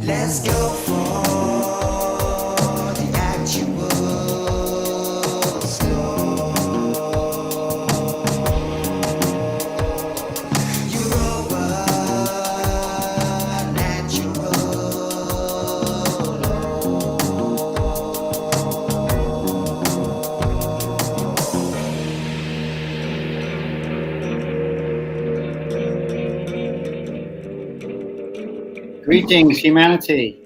Let's go for the actual slow. Europa, natural Greetings, humanity.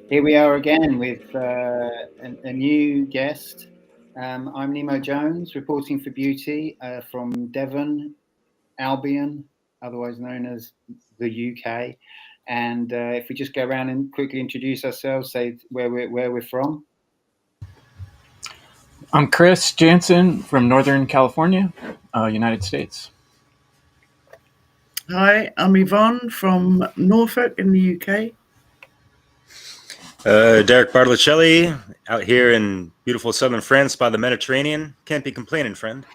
Here we are again with a new guest. I'm Nemo Jones, reporting for Beauty from Devon, Albion, otherwise known as the UK. And if we just go around and quickly introduce ourselves, say where we're from. I'm Chris Jansen from Northern California, United States. Hi, I'm Yvonne from Norfolk in the UK. Derek Bartolocelli out here in beautiful southern France by the Mediterranean. Can't be complaining, friend.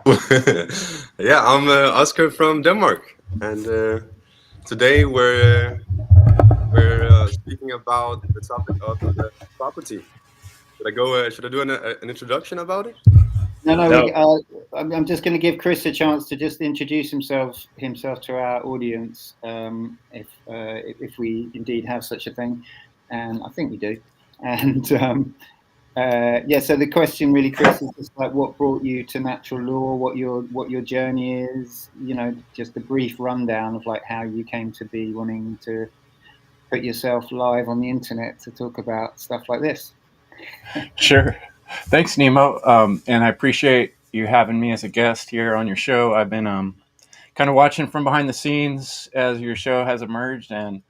Yeah, I'm Oscar from Denmark, and today we're speaking about the topic of property. Should I do an introduction about it? No. I'm just going to give Chris a chance to just introduce himself to our audience, if we indeed have such a thing, and I think we do. And so the question really, Chris, is just like what brought you to natural law, what your journey is, just a brief rundown of like how you came to be wanting to put yourself live on the internet to talk about stuff like this. Sure. Thanks, Nemo. And I appreciate you having me as a guest here on your show. I've been kind of watching from behind the scenes as your show has emerged, and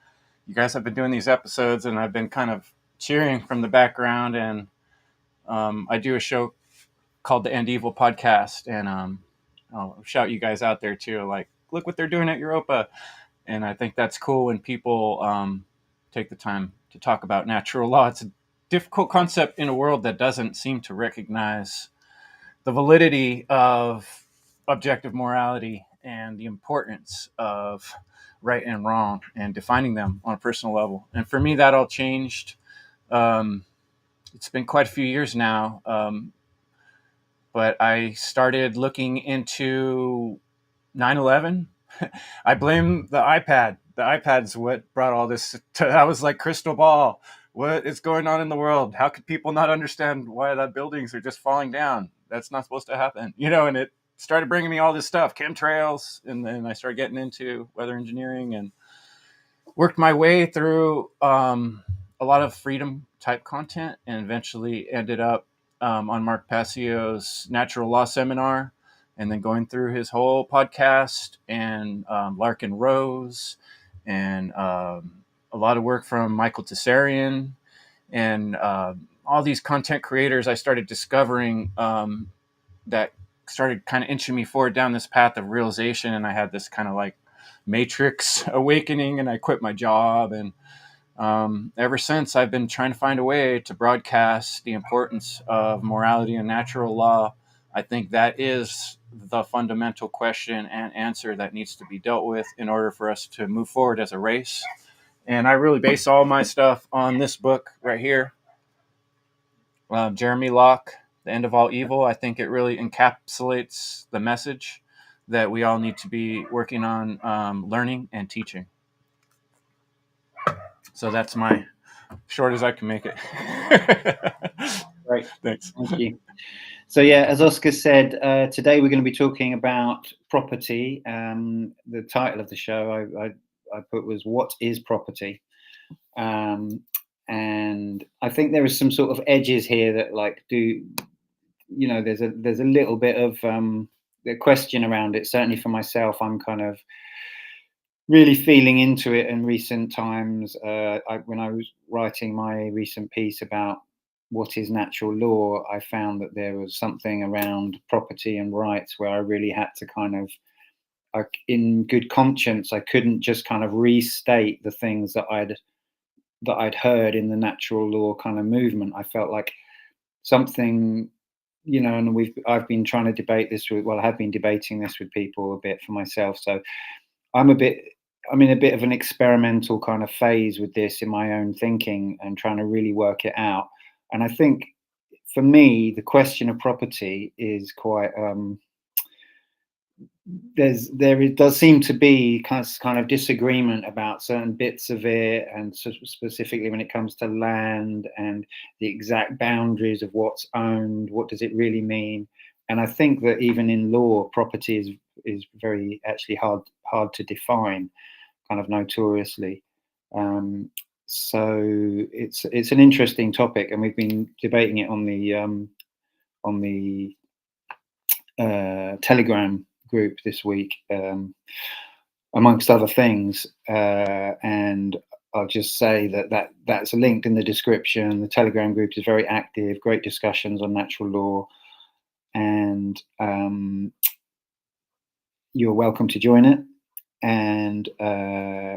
you guys have been doing these episodes, and I've been kind of cheering from the background. And I do a show called the End Evil Podcast, and I'll shout you guys out there too. Like, look what they're doing at Europa. And I think that's cool when people take the time to talk about natural law. It's a difficult concept in a world that doesn't seem to recognize the validity of objective morality and the importance of right and wrong and defining them on a personal level. And for me, that all changed. It's been quite a few years now, but I started looking into 9/11. I blame the iPad. The iPad's what brought all this. I was like, crystal ball. What is going on in the world? How could people not understand why the buildings are just falling down? That's not supposed to happen, And it started bringing me all this stuff, chemtrails, and then I started getting into weather engineering and worked my way through a lot of freedom type content, and eventually ended up on Mark Passio's natural law seminar, and then going through his whole podcast, and Larkin Rose, and a lot of work from Michael Tessarian, and all these content creators I started discovering that started kind of inching me forward down this path of realization. And I had this kind of like matrix awakening, and I quit my job. And ever since, I've been trying to find a way to broadcast the importance of morality and natural law. I think that is the fundamental question and answer that needs to be dealt with in order for us to move forward as a race. And I really base all my stuff on this book right here, Jeremy Locke, The End of All Evil. I think it really encapsulates the message that we all need to be working on learning and teaching. So that's my short as I can make it. Great. Thanks. Thank you. So yeah, as Oscar said, today we're going to be talking about property. The title of the show I put was "What is Property?" And I think there is some sort of edges here that there's a little bit of the question around it. Certainly for myself, I'm kind of really feeling into it in recent times. When I was writing my recent piece about what is natural law, I found that there was something around property and rights where I really had to kind of, in good conscience, I couldn't just kind of restate the things that I'd heard in the natural law kind of movement. I felt like something, and I've been trying to debate this I have been debating this with people a bit for myself. So I'm a bit I'm in a bit of an experimental kind of phase with this in my own thinking and trying to really work it out. And I think for me, the question of property is quite does seem to be kind of disagreement about certain bits of it, and specifically when it comes to land and the exact boundaries of what's owned, what does it really mean? And I think that even in law, property is very actually hard to define, kind of notoriously. So it's an interesting topic, and we've been debating it on the Telegram group this week, amongst other things. And I'll just say that's linked in the description. The Telegram group is very active, great discussions on natural law, and you're welcome to join it. And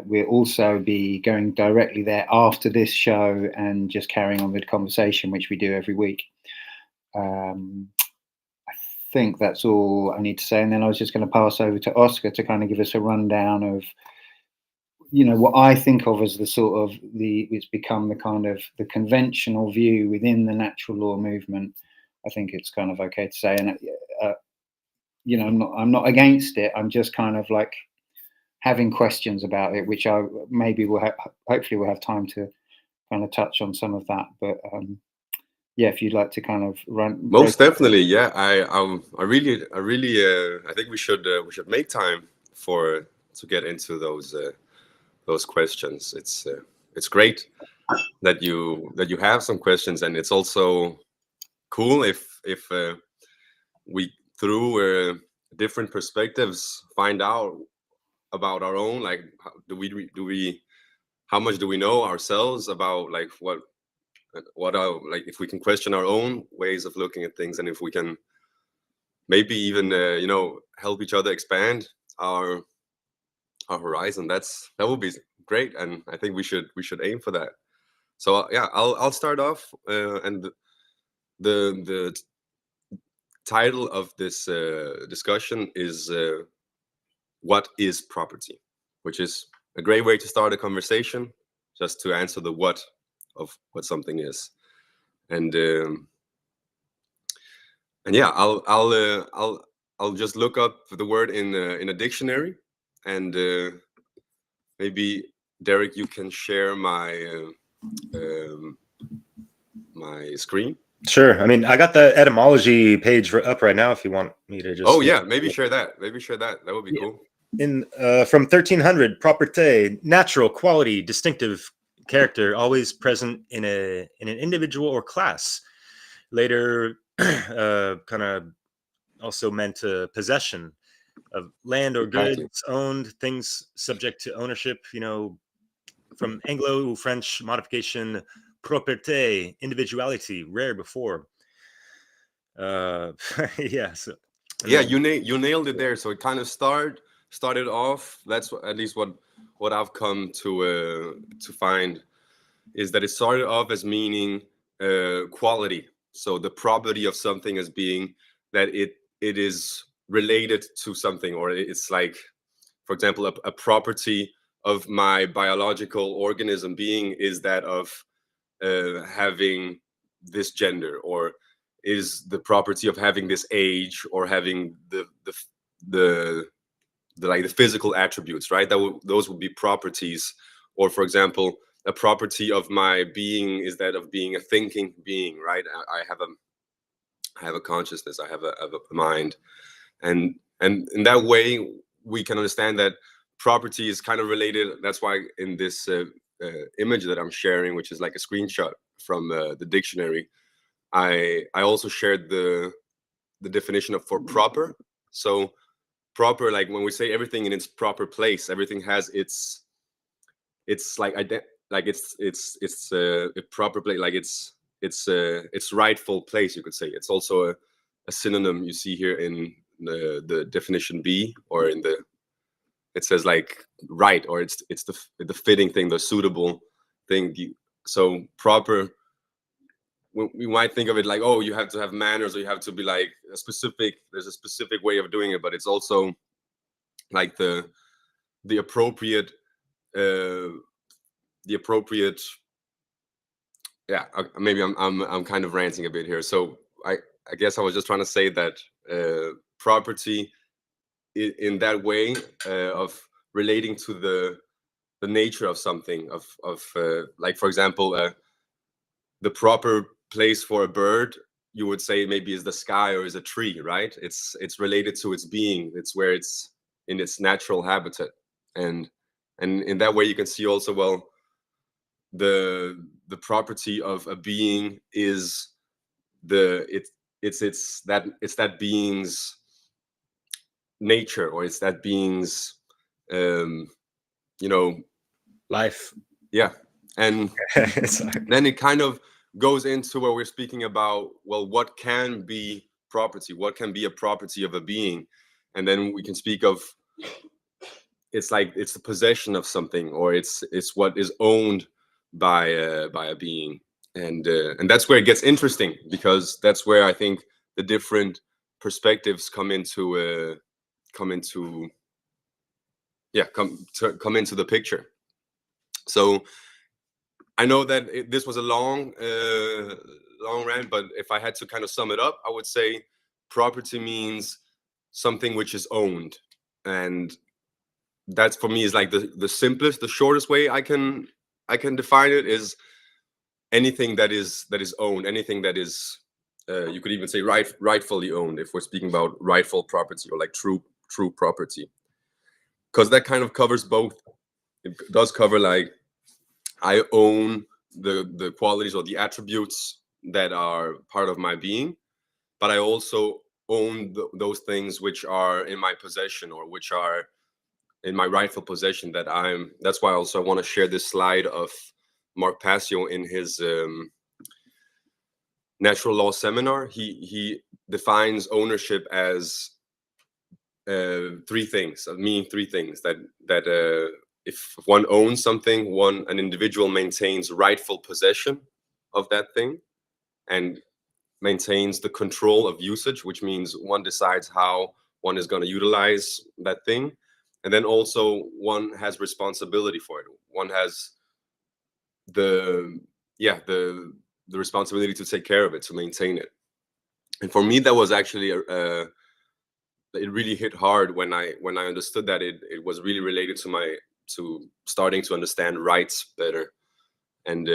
we'll also be going directly there after this show and just carrying on with the conversation, which we do every week. I think that's all I need to say. And then I was just going to pass over to Oscar to kind of give us a rundown of, what I think of as the sort of it's become the kind of the conventional view within the natural law movement. I think it's kind of okay to say, and I'm not against it. I'm just kind of like having questions about it, which I maybe hopefully we'll have time to kind of touch on some of that. But yeah, if you'd like to kind of run. Most definitely, yeah. I really I think we should make time to get into those questions. It's great that you have some questions, and it's also cool if we through different perspectives find out about our own, like how much do we know ourselves about, like what are, like, if we can question our own ways of looking at things, and if we can maybe even help each other expand our horizon, that would be great. And I think we should aim for that. So yeah, I'll start off, and the title of this discussion is what is property, which is a great way to start a conversation, just to answer the what of what something is. And yeah, I'll just look up the word in a dictionary, and maybe Derek, you can share my my screen. Sure. I mean, I got the etymology page up right now if you want me to just... Oh yeah, maybe share that. That would be cool. In from 1300, properté, natural quality, distinctive character, always present in an individual or class. Later, kind of also meant possession of land or goods, Exactly. owned things subject to ownership. From Anglo-French modification, propreté, individuality, rare before. Yeah. So, yeah, you nailed it there. So it kind of started off. That's at least what I've come to find, is that it started off as meaning quality. So the property of something as being that it is related to something, or it's like, for example, a property of my biological organism being is that of having this gender, or is the property of having this age, or having the like the physical attributes, right? Those would be properties. Or for example, a property of my being is that of being a thinking being, right? I have a consciousness, I have a mind, and in that way we can understand that property is kind of related. That's why in this image that I'm sharing, which is like a screenshot from the dictionary, I also shared the definition for proper. So proper, like when we say everything in its proper place, everything has its like it's a proper place, like its rightful place, you could say. It's also a synonym you see here in the definition B, or in the, it says like right, or it's the fitting thing, the suitable thing. So proper, we might think of it like, oh, you have to have manners, or you have to be like there's a specific way of doing it, but it's also like the appropriate the appropriate. Yeah, maybe I'm kind of ranting a bit here. So I guess I was just trying to say that property in that way of relating to the nature of something, of like, for example, the proper place for a bird, you would say maybe is the sky or is a tree, right? It's related to its being. It's where it's in its natural habitat, and in that way you can see also, well, the property of a being is it's that being's nature, or it's that being's you know, Life. yeah. And Sorry. then it kind of goes into where we're speaking about, well, what can be property, what can be a property of a being, and then we can speak of, it's like it's the possession of something, or it's what is owned by a being, and that's where it gets interesting, because that's where I think the different perspectives come into the picture. So I know that this was a long rant, but if I had to kind of sum it up, I would say property means something which is owned, and that's, for me, is like the simplest, the shortest way I can define it, is anything that is owned, anything that is you could even say rightfully owned, if we're speaking about rightful property, or like true property, because that kind of covers both. It does cover, like, I own the qualities or the attributes that are part of my being, but I also own those things which are in my possession, or which are in my rightful possession. That's why also I want to share this slide of Mark Passio in his natural law seminar. He defines ownership as three things, meaning three things, that if one owns something, an individual maintains rightful possession of that thing, and maintains the control of usage, which means one decides how one is going to utilize that thing. And then also one has responsibility for it. One has the responsibility to take care of it, to maintain it. And for me, that was actually it really hit hard when I understood that it was really related to starting to understand rights better. And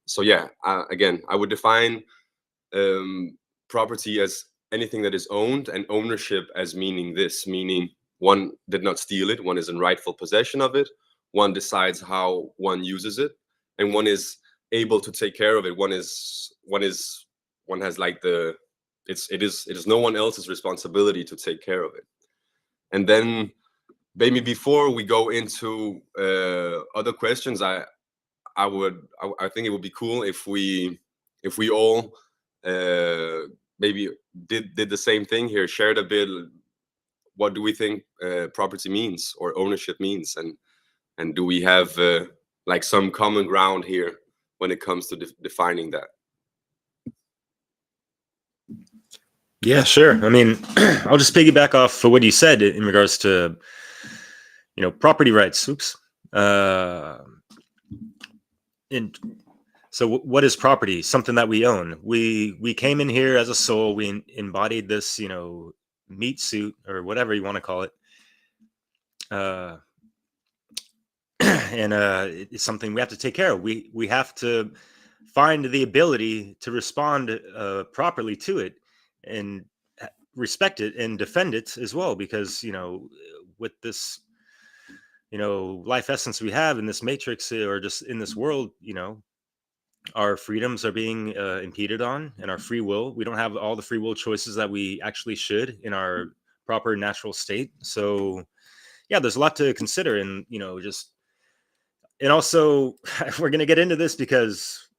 so yeah, again, I would define property as anything that is owned, and ownership as meaning one did not steal it, one is in rightful possession of it, one decides how one uses it, and one is able to take care of it. One has like it is no one else's responsibility to take care of it. And then maybe before we go into other questions, I think it would be cool if we all maybe did the same thing here, shared a bit. What do we think property means, or ownership means, and do we have like some common ground here when it comes to defining that? Yeah, sure. I mean, I'll just piggyback off of what you said in regards to, property rights. Oops. And so what is property? Something that we own. We came in here as a soul. We embodied this, meat suit, or whatever you want to call it. And it's something we have to take care of. We have to find the ability to respond properly to it, and respect it and defend it as well, because with this life essence we have in this matrix, or just in this world, our freedoms are being impeded on, and our free will, we don't have all the free will choices that we actually should in our proper natural state. So yeah, there's a lot to consider, and and also we're going to get into this because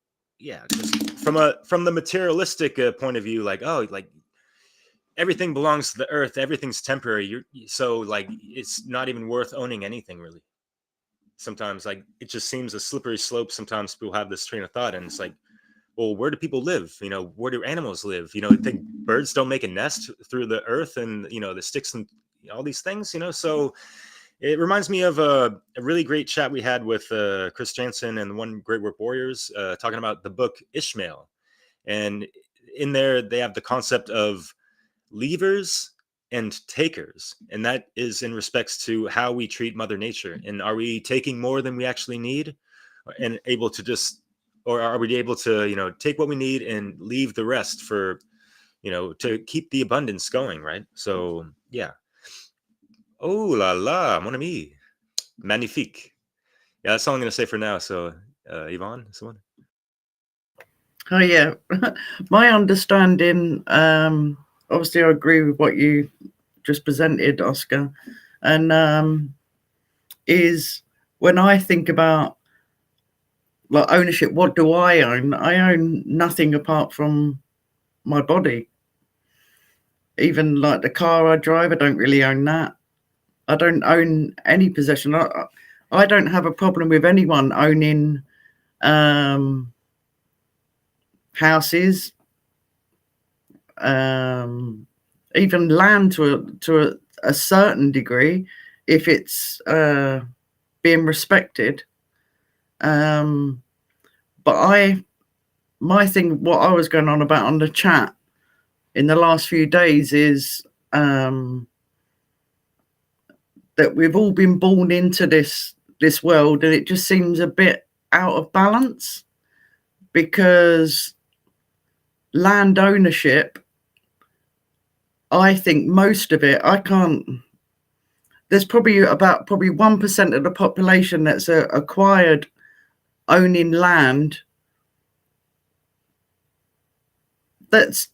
just from the materialistic point of view, like, oh, like everything belongs to the earth, everything's temporary, so like it's not even worth owning anything, really. Sometimes, like, it just seems a slippery slope. Sometimes people have this train of thought, and it's like, well, where do people live? Where do animals live? I think birds don't make a nest through the earth, and the sticks and all these things. So It reminds me of a really great chat we had with Chris Jansen and the One Great Work Warriors, talking about the book Ishmael. And in there, they have the concept of leavers and takers. And that is in respects to how we treat Mother Nature. And are we taking more than we actually need and able to just, or are we able to, you know, take what we need and leave the rest for, you know, to keep the abundance going, right? So, yeah. Oh la la, mon ami. Magnifique. Yeah, that's all I'm going to say for now. So, Yvonne, someone? Oh yeah, my understanding. Obviously, I agree with what you just presented, Oscar, and is when I think about like ownership, what do I own? I own nothing apart from my body. Even like the car I drive, I don't really own that. I don't own any possession. I don't have a problem with anyone owning houses, even land to a certain degree, if it's being respected. But my thing, what I was going on about on the chat in the last few days is that we've all been born into this world, and it just seems a bit out of balance, because land ownership, I think most of it, there's probably 1% of the population that's acquired owning land that's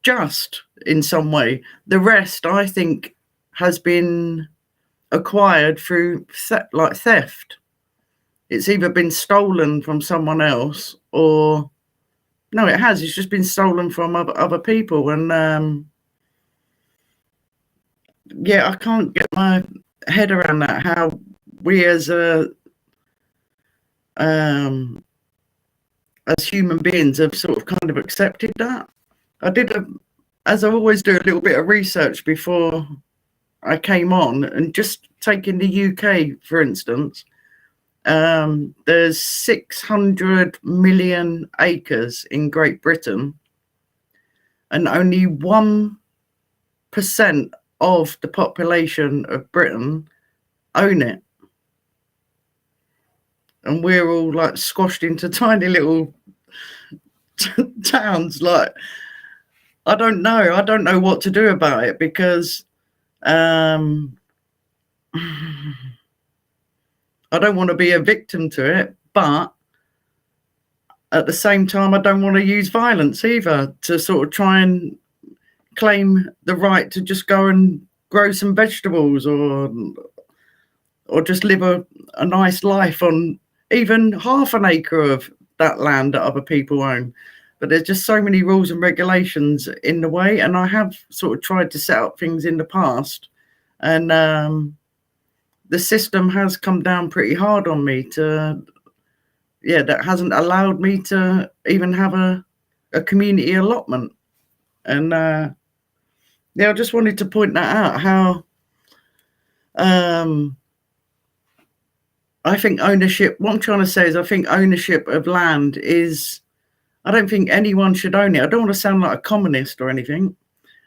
just in some way. The rest, I think, has been acquired through theft. It's either been stolen from someone else, or no, it has. It's just been stolen from other people, and yeah, I can't get my head around that. How we as human beings have sort of kind of accepted that. I did, as I always do, a little bit of research before I came on, and just taking the UK for instance, there's 600 million acres in Great Britain, and only 1% of the population of Britain own it. And we're all like squashed into tiny little towns. Like, I don't know what to do about it, because I don't want to be a victim to it, but at the same time, I don't want to use violence either to sort of try and claim the right to just go and grow some vegetables, or just live a nice life on even half an acre of that land that other people own. But there's just so many rules and regulations in the way, and I have sort of tried to set up things in the past, and the system has come down pretty hard on me that hasn't allowed me to even have a community allotment. And I just wanted to point that out, how I think ownership, what I'm trying to say is, I think ownership of land is, I don't think anyone should own it. I don't want to sound like a communist or anything.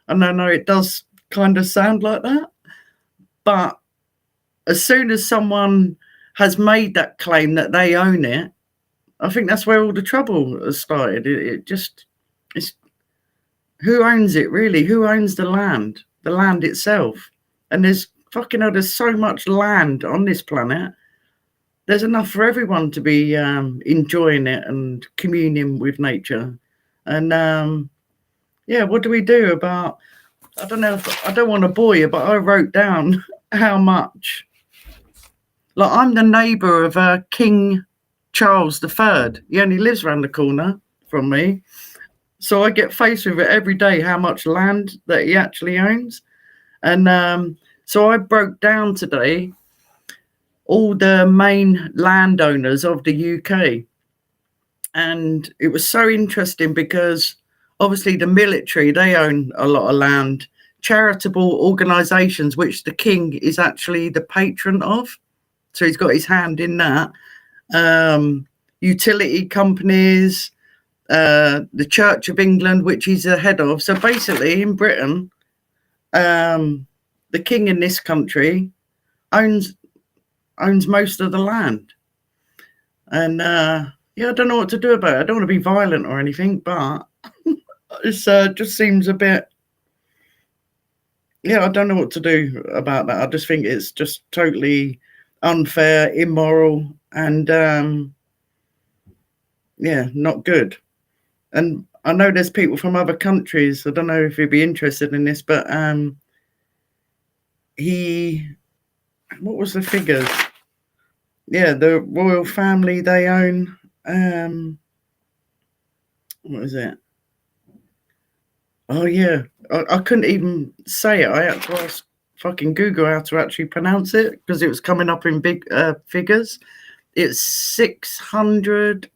And I know it does kind of sound like that. But as soon as someone has made that claim that they own it, I think that's where all the trouble has started. It's who owns it really? Who owns the land itself? And there's so much land on this planet. There's enough for everyone to be enjoying it and communing with nature. And what do we do about, I don't know, I don't want to bore you, but I wrote down how much. Like, I'm the neighbour of King Charles III. He only lives around the corner from me. So I get faced with it every day, how much land that he actually owns. And so I broke down today all the main landowners of the UK. And it was so interesting, because obviously the military, they own a lot of land charitable organisations, which the king is actually the patron of. So he's got his hand in that. Utility companies, the Church of England, which he's the head of. So basically, in Britain, the king in this country owns most of the land. And yeah, I don't know what to do about it. I don't want to be violent or anything, but it just seems a bit. Yeah, I don't know what to do about that. I just think it's just totally unfair, immoral, and yeah, not good. And I know there's people from other countries. I don't know if you'd be interested in this, but what was the figures? Yeah, the royal family, they own what is it? Oh yeah, I couldn't even say it. I had to ask fucking Google how to actually pronounce it because it was coming up in big figures. It's 600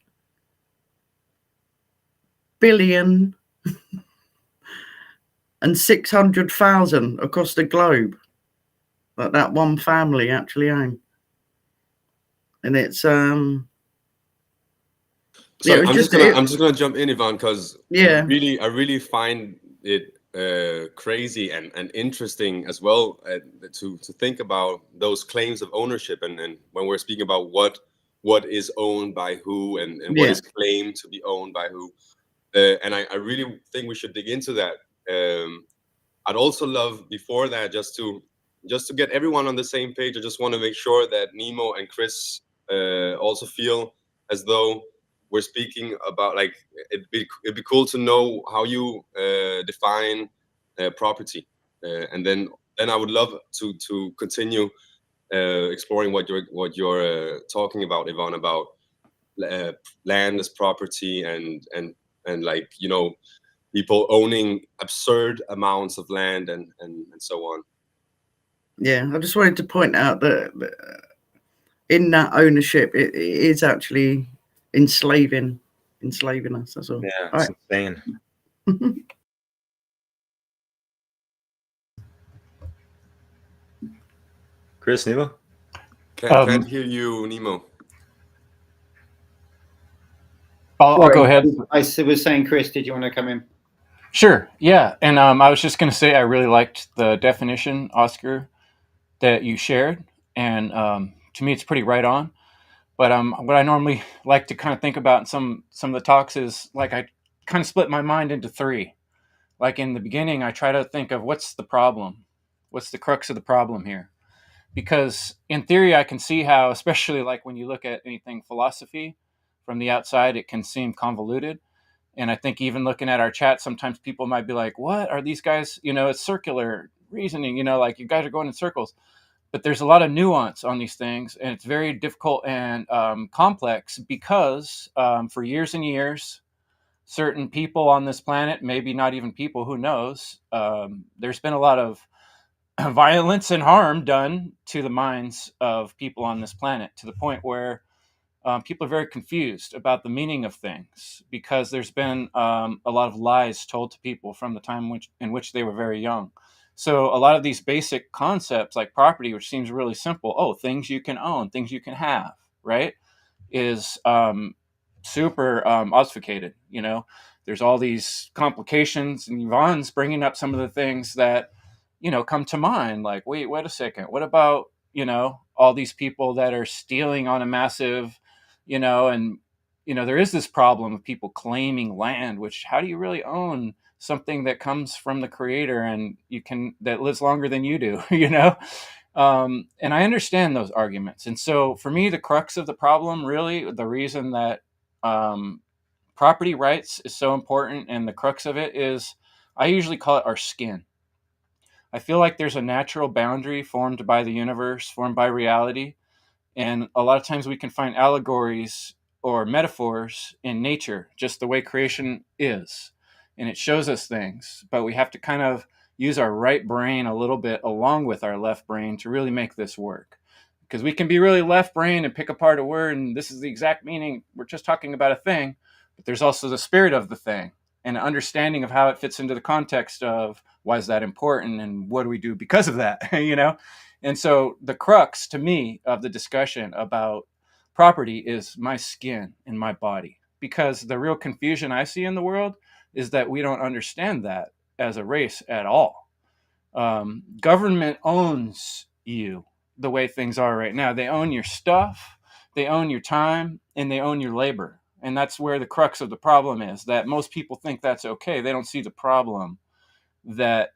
billion and 600,000 across the globe that one family actually own. And it's So yeah, I'm just gonna jump in, Ivan, because yeah, I really find it crazy and interesting as well to think about those claims of ownership and when we're speaking about what is owned by who and what yeah, is claimed to be owned by who. And I really think we should dig into that. I'd also love before that just to get everyone on the same page. I just want to make sure that Nemo and Chris also feel as though we're speaking about, like, it'd be cool to know how you define property, and then I would love to continue exploring what you're talking about, Ivan, about land as property and like, you know, people owning absurd amounts of land and so on. yeah. I just wanted to point out that in that ownership, it is actually enslaving us. That's all. Yeah, All it's right. insane. Chris, Nemo? Can't hear you, Nemo. I'll go ahead. I was saying, Chris, did you want to come in? Sure. Yeah. And I was just going to say I really liked the definition, Oscar, that you shared. And to me, it's pretty right on. But what I normally like to kind of think about in some of the talks is, like, I kind of split my mind into three. Like, in the beginning, I try to think of what's the problem? What's the crux of the problem here? Because in theory, I can see how, especially like when you look at anything philosophy from the outside, it can seem convoluted. And I think even looking at our chat, sometimes people might be like, what are these guys? You know, it's circular reasoning, you know, like you guys are going in circles. But there's a lot of nuance on these things. And it's very difficult and complex because for years and years, certain people on this planet, maybe not even people, who knows, there's been a lot of violence and harm done to the minds of people on this planet, to the point where people are very confused about the meaning of things because there's been a lot of lies told to people from the time in which they were very young. So a lot of these basic concepts like property, which seems really simple, things you can own, things you can have, right, is super obfuscated. You know, there's all these complications, and Yvonne's bringing up some of the things that, you know, come to mind. Like, wait a second, what about, you know, all these people that are stealing on a massive, you know, and, you know, there is this problem of people claiming land, which, how do you really own something that comes from the creator and that lives longer than you do, you know? And I understand those arguments. And so for me, the crux of the problem, really, the reason that property rights is so important and the crux of it is, I usually call it our skin. I feel like there's a natural boundary formed by the universe, formed by reality. And a lot of times we can find allegories or metaphors in nature, just the way creation is. And it shows us things, but we have to kind of use our right brain a little bit along with our left brain to really make this work. Because we can be really left brain and pick apart a word, and this is the exact meaning. We're just talking about a thing, but there's also the spirit of the thing. and an understanding of how it fits into the context of why is that important and what do we do because of that, you know? And so the crux to me of the discussion about property is my skin and my body, because the real confusion I see in the world is that we don't understand that as a race at all. Government owns you the way things are right now. They own your stuff, they own your time, and they own your labor. And that's where the crux of the problem is, that most people think that's okay. They don't see the problem that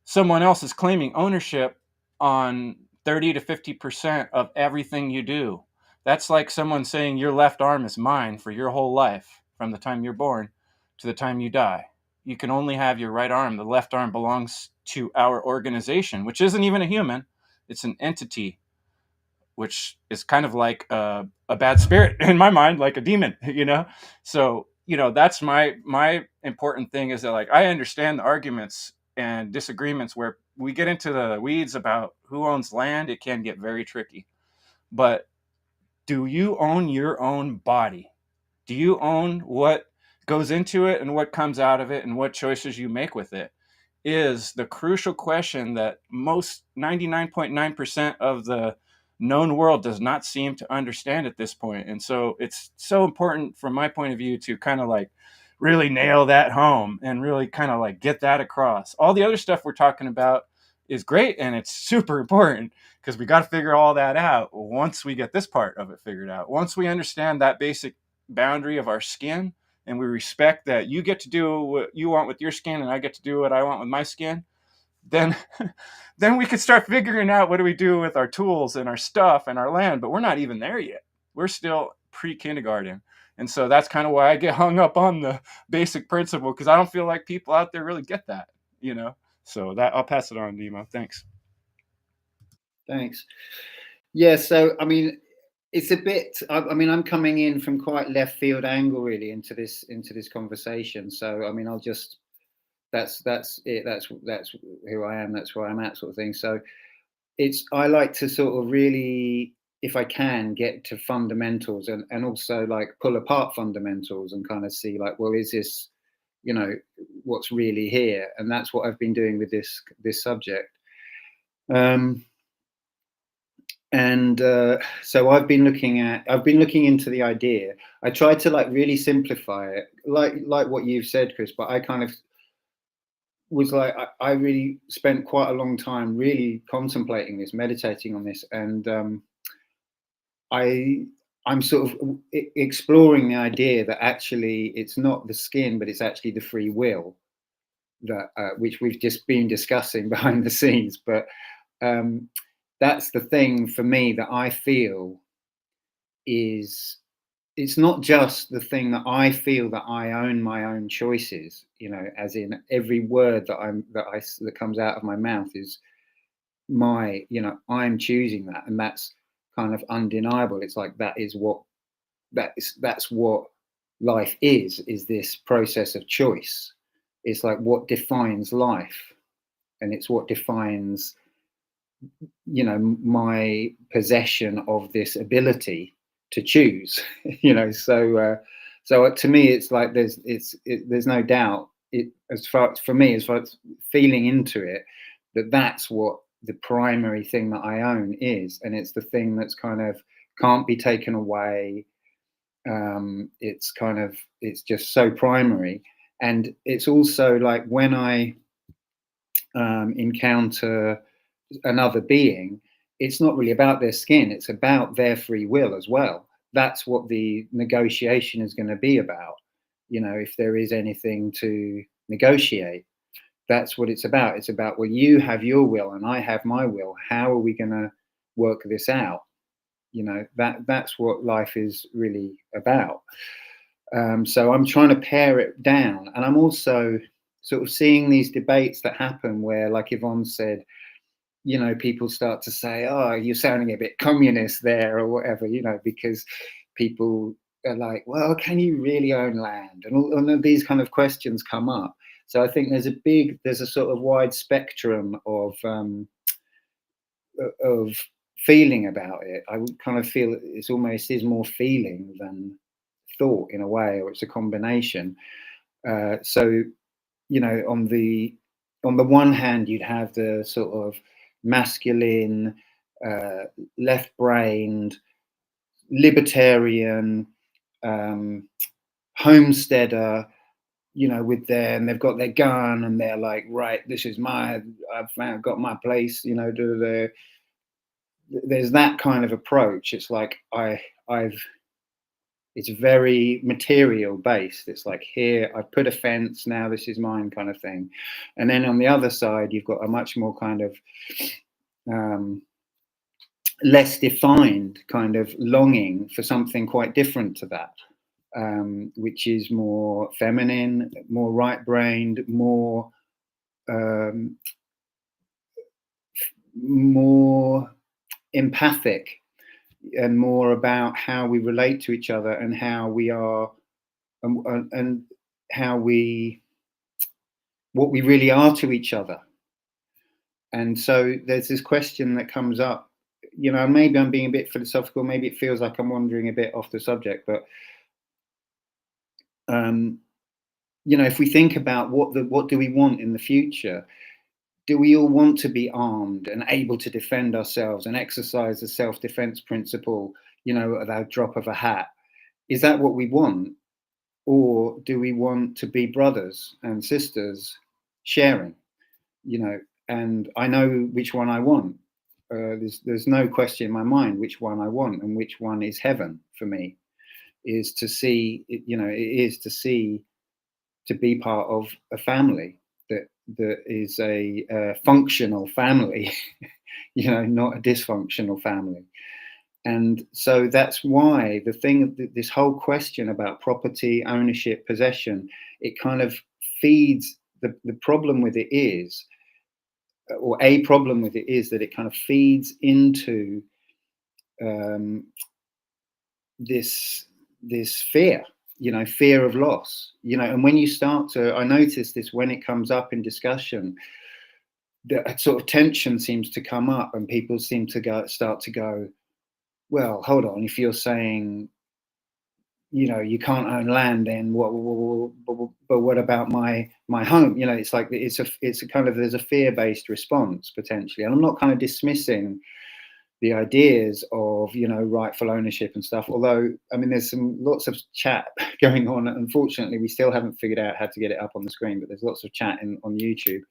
someone else is claiming ownership on 30 to 50% of everything you do. That's like someone saying your left arm is mine for your whole life, from the time you're born to the time you die. You can only have your right arm. The left arm belongs to our organization, which isn't even a human. It's an entity, which is kind of like a bad spirit in my mind, like a demon, you know? So, you know, that's my important thing, is that, like, I understand the arguments and disagreements where we get into the weeds about who owns land. It can get very tricky. But do you own your own body? Do you own what goes into it and what comes out of it and what choices you make with it? Is the crucial question that most 99.9% of the known world does not seem to understand at this point. And so it's so important from my point of view to kind of like really nail that home and really kind of like get that across. All the other stuff we're talking about is great and it's super important, because we got to figure all that out once we get this part of it figured out. Once we understand that basic boundary of our skin, and we respect that you get to do what you want with your skin and I get to do what I want with my skin, then then we could start figuring out what do we do with our tools and our stuff and our land. But we're not even there yet. We're still pre-kindergarten. And so that's kind of why I get hung up on the basic principle, because I don't feel like people out there really get that, you know. So that, I'll pass it on, Nemo. Thanks. Thanks. Yeah, so I mean, it's a bit. I mean, I'm coming in from quite left field angle really into this conversation. So I mean, I'll just that's it. That's who I am. That's where I'm at, sort of thing. So I like to sort of really, if I can, get to fundamentals and also like pull apart fundamentals and kind of see like, well, is this, you know, what's really here? And that's what I've been doing with this subject. So I've been looking into the idea. I tried to like really simplify it, like what you've said, Chris, but I kind of was like, I really spent quite a long time really contemplating this, meditating on this, and I'm sort of exploring the idea that actually it's not the skin, but it's actually the free will that which we've just been discussing behind the scenes. But that's the thing for me that I feel is, it's not just the thing that I feel that I own my own choices, you know, as in every word that comes out of my mouth is my, you know, I'm choosing that, and that's kind of undeniable. It's like that's what life is this process of choice. It's like what defines life, and it's what defines, you know, my possession of this ability to choose. You know, so to me it's like there's no doubt, as far as feeling into it, that's what the primary thing that I own is, and it's the thing that's kind of can't be taken away. It's just so primary. And it's also like when I encounter another being, it's not really about their skin, it's about their free will as well. That's what the negotiation is going to be about. You know, if there is anything to negotiate, that's what it's about. It's about, well, you have your will and I have my will. How are we going to work this out? You know, that's what life is really about. So I'm trying to pare it down, and I'm also sort of seeing these debates that happen where, like Yvonne said, you know, people start to say, oh, you're sounding a bit communist there or whatever, you know, because people are like, well, can you really own land? And all of these kind of questions come up. So I think there's a sort of wide spectrum of feeling about it. I would kind of feel it's almost is more feeling than thought in a way, or it's a combination. So, you know, on the one hand, you'd have the sort of masculine, left-brained, libertarian, homesteader, you know, with and they've got their gun and they're like, right, this is I've got my place, you know, there's that kind of approach. It's like it's very material based. It's like, here, I've put a fence, now this is mine, kind of thing. And then on the other side, you've got a much more kind of less defined kind of longing for something quite different to that, which is more feminine, more right-brained, more empathic, and more about how we relate to each other and how we are, and how what we really are to each other. And so there's this question that comes up, you know, maybe I'm being a bit philosophical, maybe it feels like I'm wandering a bit off the subject, but you know, if we think about what do we want in the future, do we all want to be armed and able to defend ourselves and exercise the self-defense principle, you know, at the drop of a hat? Is that what we want? Or do we want to be brothers and sisters sharing, you know? And I know which one I want. There's no question in my mind which one I want, and which one is heaven for me, is to see, you know, it is to be part of a family that is a functional family, you know, not a dysfunctional family. And so that's why this whole question about property, ownership, possession, it kind of feeds, the problem with it is, or a problem with it is, that it kind of feeds into this fear, you know, fear of loss, you know. And when you start to, I notice this when it comes up in discussion, the sort of tension seems to come up, and people seem to start to go, well, hold on, if you're saying, you know, you can't own land, then but what about my home? You know, it's like, it's a kind of, there's a fear-based response potentially. And I'm not kind of dismissing the ideas of, you know, rightful ownership and stuff, although, I mean, there's lots of chat going on. Unfortunately, we still haven't figured out how to get it up on the screen, but there's lots of chat on YouTube.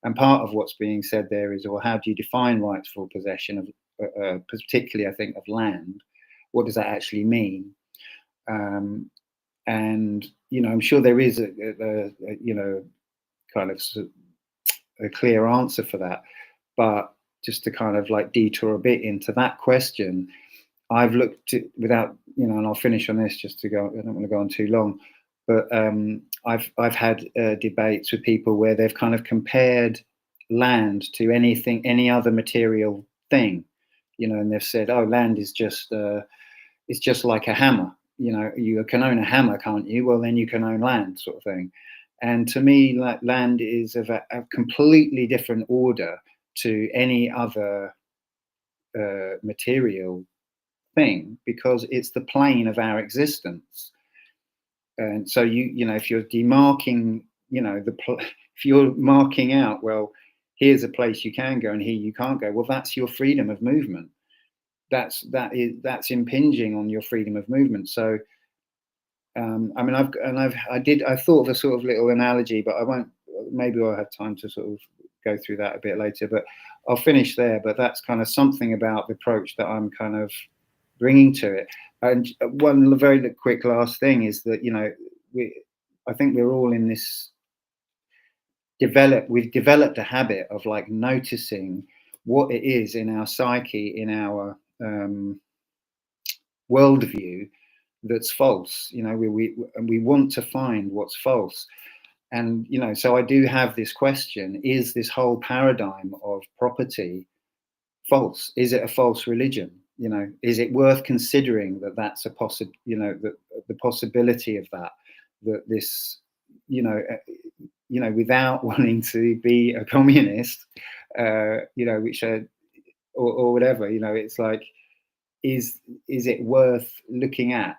And part of what's being said there is, well, how do you define rightful possession of, particularly, I think, of land? What does that actually mean? And, you know, I'm sure there is a you know, kind of a clear answer for that. But just to kind of like detour a bit into that question, I've looked at, without, you know, and I'll finish on this just to go, I don't want to go on too long, but I've had debates with people where they've kind of compared land to any other material thing, you know, and they've said, oh, land is just, it's just like a hammer. You know, you can own a hammer, can't you? Well, then you can own land, sort of thing. And to me, like, land is of a completely different order to any other material thing, because it's the plane of our existence. And so you know, if you're demarking, you know, if you're marking out, well, here's a place you can go and here you can't go, well, that's your freedom of movement. That's impinging on your freedom of movement. So I mean, I thought of a sort of little analogy, but I won't, maybe I'll have time to sort of go through that a bit later, but I'll finish there. But that's kind of something about the approach that I'm kind of bringing to it. And one very quick last thing is that, you know, I think we're all in this we've developed a habit of like noticing what it is in our psyche, in our worldview, that's false. You know, we want to find what's false. And, you know, so I do have this question, is this whole paradigm of property false? Is it a false religion? You know, is it worth considering that that's a you know, the possibility of that this, you know, without wanting to be a communist, you know, which or whatever, you know, it's like, is it worth looking at?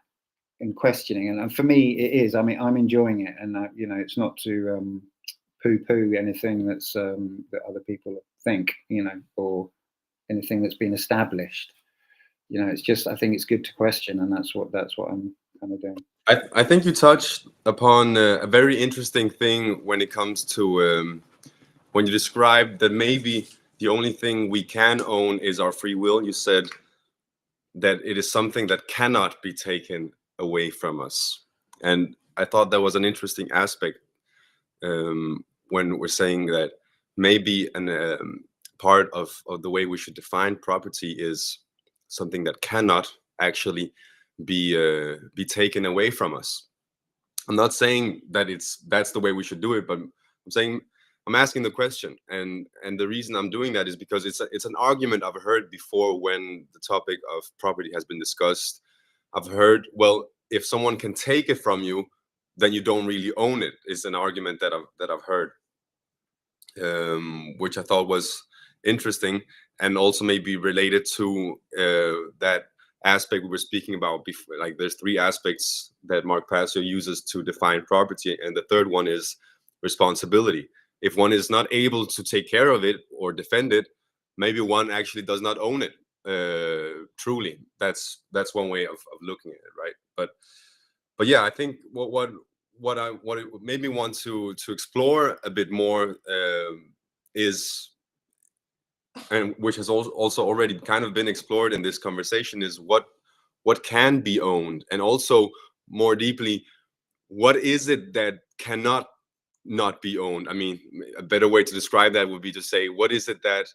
in questioning, and for me it is. I mean, I'm enjoying it, and you know, it's not to poo-poo anything that's that other people think, you know, or anything that's been established. You know, it's just, I think it's good to question, and that's what I'm kind of doing. I think you touched upon a very interesting thing when it comes to when you described that maybe the only thing we can own is our free will. You said that it is something that cannot be taken away from us, and I thought that was an interesting aspect when we're saying that maybe an part of the way we should define property is something that cannot actually be taken away from us. I'm not saying that that's the way we should do it, but I'm saying I'm asking the question, and the reason I'm doing that is because it's an argument I've heard before when the topic of property has been discussed. I've heard, well, if someone can take it from you, then you don't really own it. Is an argument that I've heard, which I thought was interesting, and also maybe related to that aspect we were speaking about before. Like, there's three aspects that Mark Passio uses to define property, and the third one is responsibility. If one is not able to take care of it or defend it, maybe one actually does not own it truly. That's one way of looking at it, right? But yeah, I think what it made me want to explore a bit more is, and which has also already kind of been explored in this conversation, is what can be owned, and also more deeply, what is it that cannot not be owned? I mean, a better way to describe that would be to say, what is it that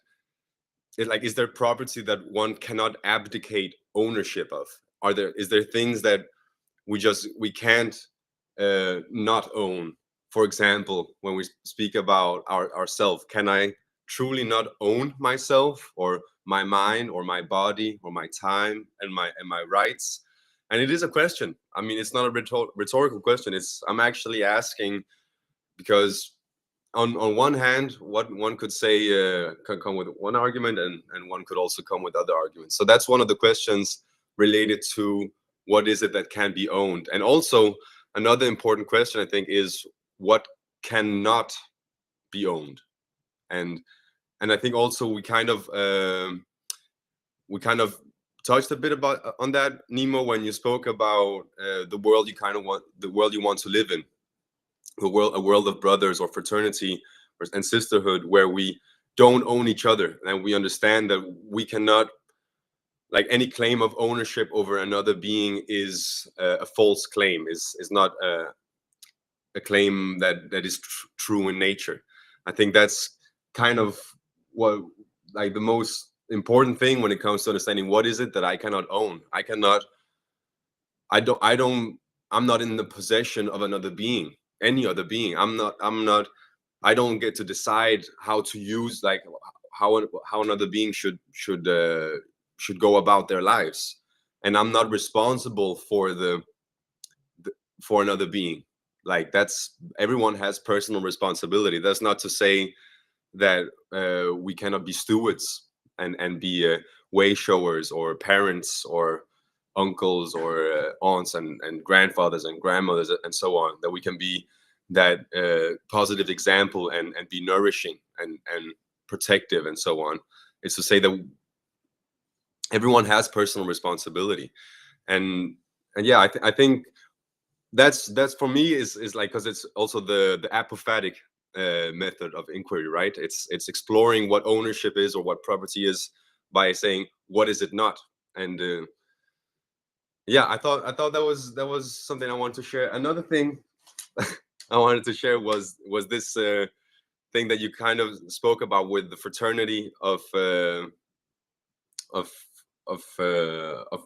is there property that one cannot abdicate ownership of? Is there things that we can't not own? For example, when we speak about ourself, can I truly not own myself, or my mind, or my body, or my time, and my rights? And it is a question. I mean, it's not a rhetorical question. I'm actually asking because on one hand, what one could say can come with one argument, and one could also come with other arguments. So that's one of the questions related to what is it that can be owned. And also another important question, I think, is what cannot be owned. And I think also we kind of touched a bit on that, Nemo, when you spoke about the world you want to live in, a world of brothers or fraternity and sisterhood, where we don't own each other, and we understand that we cannot, like, any claim of ownership over another being is a false claim, is not a claim that is true in nature. I think that's kind of what, like, the most important thing when it comes to understanding what is it that I cannot own. I'm not in the possession of another being, any other being. I don't get to decide how to use, like, how another being should go about their lives, and I'm not responsible for for another being. Like, everyone has personal responsibility. That's not to say that we cannot be stewards and be way showers, or parents, or uncles, or aunts, and grandfathers and grandmothers, and so on. That we can be that positive example, and be nourishing and protective, and so on. It's to say that everyone has personal responsibility, and yeah, I think that's for me is like, because it's also the apophatic method of inquiry, right? It's exploring what ownership is, or what property is, by saying, what is it not? And yeah, I thought that was something I wanted to share. Another thing I wanted to share was this thing that you kind of spoke about with the fraternity of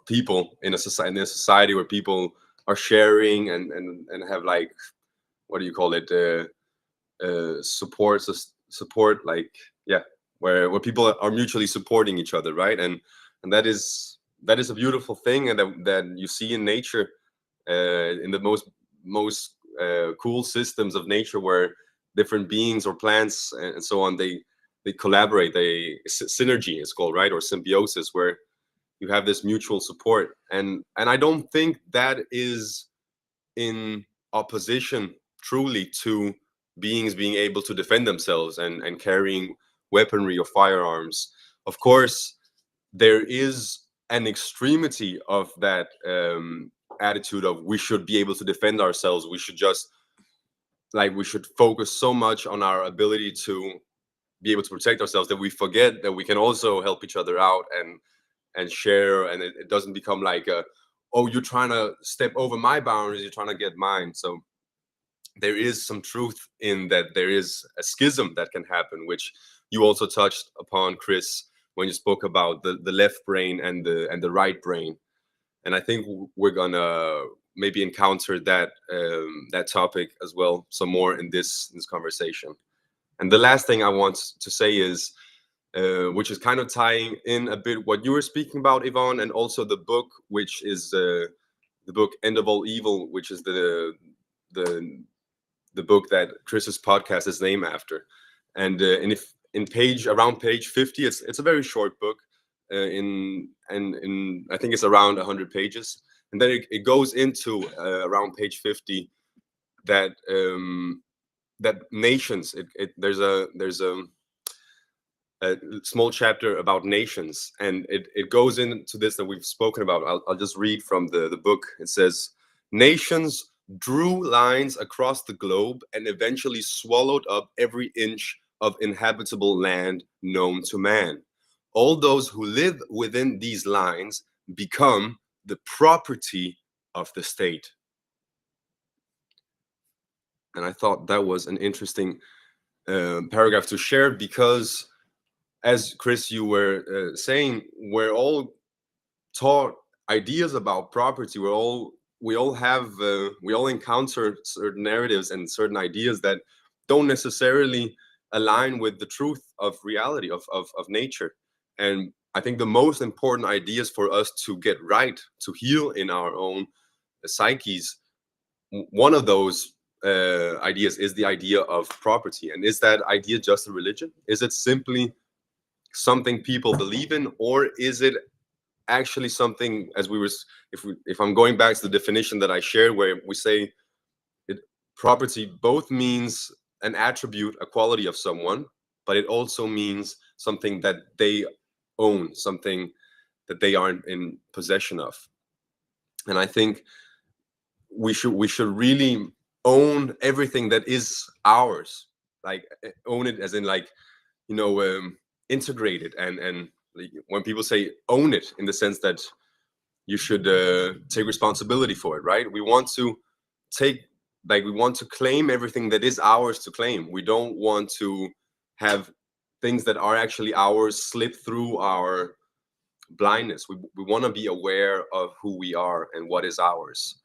people in a society where people are sharing and have, like, what do you call it, support, like, yeah, where people are mutually supporting each other, right? And that is a beautiful thing, and that you see in nature, in the most cool systems of nature, where different beings or plants and so on, they collaborate. Synergy is called, right? Or symbiosis, where you have this mutual support, and I don't think that is in opposition truly to beings being able to defend themselves and carrying weaponry or firearms. Of course, there is an extremity of that attitude of we should be able to defend ourselves. We should just we should focus so much on our ability to be able to protect ourselves that we forget that we can also help each other out and share, and it doesn't become like oh, you're trying to step over my boundaries, you're trying to get mine. So there is some truth in that. There is a schism that can happen, which you also touched upon, Chris, when you spoke about the left brain and the right brain. And I think we're gonna maybe encounter that that topic as well some more in this conversation. And the last thing I want to say is, which is kind of tying in a bit what you were speaking about, Yvonne, and also the book, which is the book End of All Evil, which is the book that Chris's podcast is named after. And if around page 50, it's a very short book. In I think it's around 100 pages, and then it goes into around page 50 that that nations. There's a small chapter about nations, and it goes into this that we've spoken about. I'll just read from the book. It says, nations drew lines across the globe and eventually swallowed up every inch of inhabitable land known to man. All those who live within these lines become the property of the state. And I thought that was an interesting paragraph to share, because as Chris, you were saying, we're all taught ideas about property. We all encounter certain narratives and certain ideas that don't necessarily align with the truth of reality, of nature. And I think the most important ideas for us to get right, to heal in our own psyches, one of those ideas is the idea of property. And is that idea just a religion? Is it simply something people believe in, or is it actually something, as if I'm going back to the definition that I shared, where we say property both means an attribute, a quality of someone, but it also means something that they own, something that they are in possession of. And I think we should really own everything that is ours, like own it as in integrate it, and when people say own it, in the sense that you should take responsibility for it, right? We want to claim everything that is ours to claim. We don't want to have things that are actually ours slip through our blindness. We want to be aware of who we are and what is ours,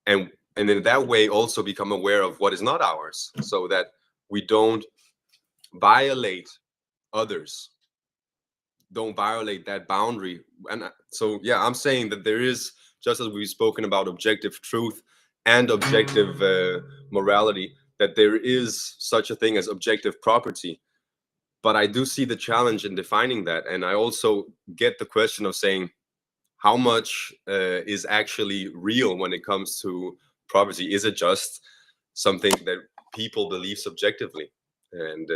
and in that way also become aware of what is not ours, so that we don't violate others, don't violate that boundary. And so I'm saying that there is, just as we've spoken about objective truth and objective morality, that there is such a thing as objective property. But I do see the challenge in defining that, and I also get the question of saying how much is actually real when it comes to property. Is it just something that people believe subjectively? And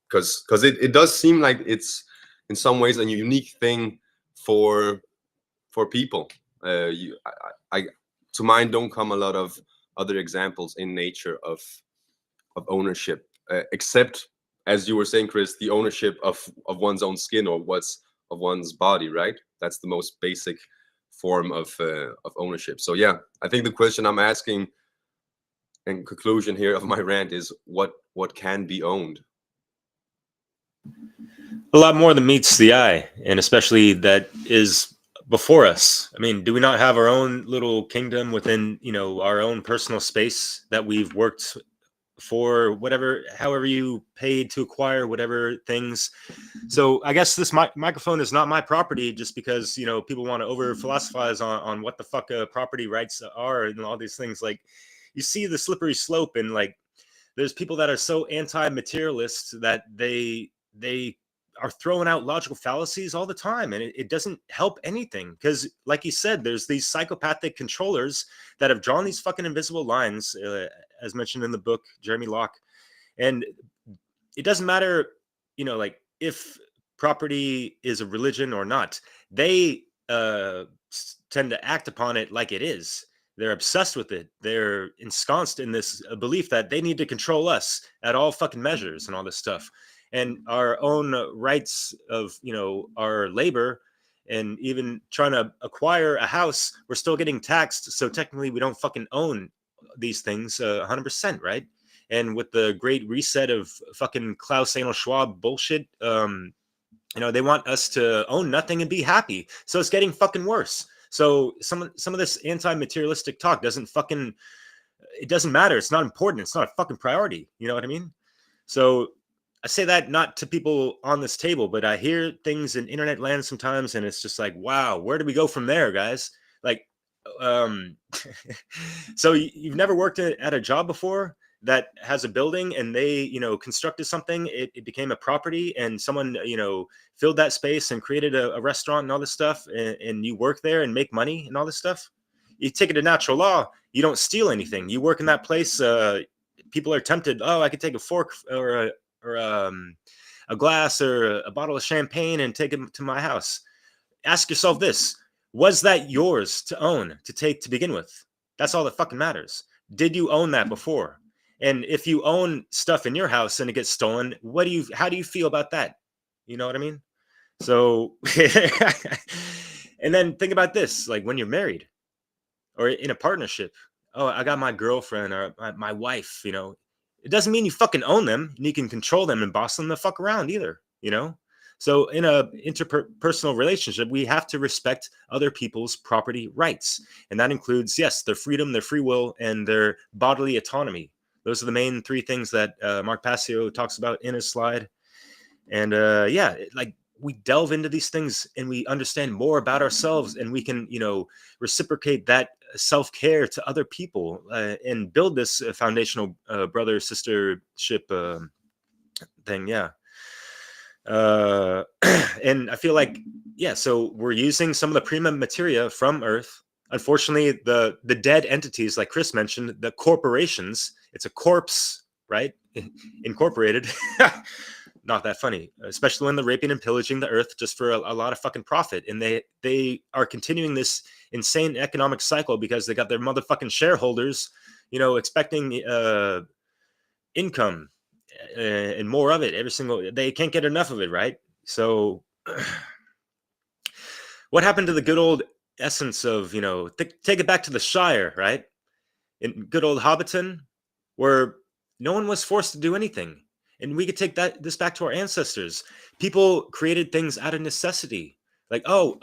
because it does seem like it's in some ways a unique thing for people. To mind don't come a lot of other examples in nature of ownership, except, as you were saying, Chris, the ownership of one's own skin, or of one's body, right? That's the most basic form of ownership. So I think the question I'm asking in conclusion here of my rant is what can be owned? A lot more than meets the eye, and especially that is before us. I mean, do we not have our own little kingdom within, our own personal space that we've worked for, however you paid to acquire whatever things? So I guess this microphone is not my property, just because, people want to over philosophize on what the fuck property rights are and all these things. Like, you see the slippery slope, and there's people that are so anti-materialist that they are throwing out logical fallacies all the time, and it doesn't help anything, because like you said, there's these psychopathic controllers that have drawn these fucking invisible lines, as mentioned in the book Jeremy Locke. And it doesn't matter, like if property is a religion or not, they tend to act upon it like it is. They're obsessed with it. They're ensconced in this belief that they need to control us at all fucking measures and all this stuff. And our own rights of, our labor, and even trying to acquire a house, we're still getting taxed. So technically we don't fucking own these things 100%, right? And with the great reset of fucking Klaus Anal Schwab bullshit, they want us to own nothing and be happy. So it's getting fucking worse. So some of this anti-materialistic talk it doesn't matter. It's not important. It's not a fucking priority. You know what I mean? So I say that not to people on this table, but I hear things in internet land sometimes, and it's just like, wow, where do we go from there, guys? Like, so you've never worked at a job before that has a building, and they, constructed something, it became a property, and someone, filled that space and created a restaurant and all this stuff, and you work there and make money and all this stuff. You take it to natural law, you don't steal anything. You work in that place, people are tempted, oh, I could take a fork or a glass or a bottle of champagne and take it to my house. Ask yourself this: was that yours to own, to take, to begin with? That's all that fucking matters. Did you own that before? And if you own stuff in your house and it gets stolen, how do you feel about that? You know what I mean? So, and then think about this, like when you're married or in a partnership. Oh, I got my girlfriend or my wife, it doesn't mean you fucking own them and you can control them and boss them the fuck around either, So in a interpersonal relationship, we have to respect other people's property rights. And that includes, yes, their freedom, their free will, and their bodily autonomy. Those are the main three things that Mark Passio talks about in his slide. And we delve into these things and we understand more about ourselves, and we can, reciprocate that self-care to other people and build this foundational brother sistership thing. Yeah. And I feel like, so we're using some of the prima materia from Earth. Unfortunately, the dead entities, like Chris mentioned, the corporations, it's a corpse, right? Incorporated. Not that funny, especially when they're raping and pillaging the Earth just for a lot of fucking profit. And they are continuing this insane economic cycle because they got their motherfucking shareholders, expecting income and more of it. They can't get enough of it, right? So what happened to the good old essence of, take it back to the Shire, right? In good old Hobbiton, where no one was forced to do anything. And we could take this back to our ancestors. People created things out of necessity. Like, oh,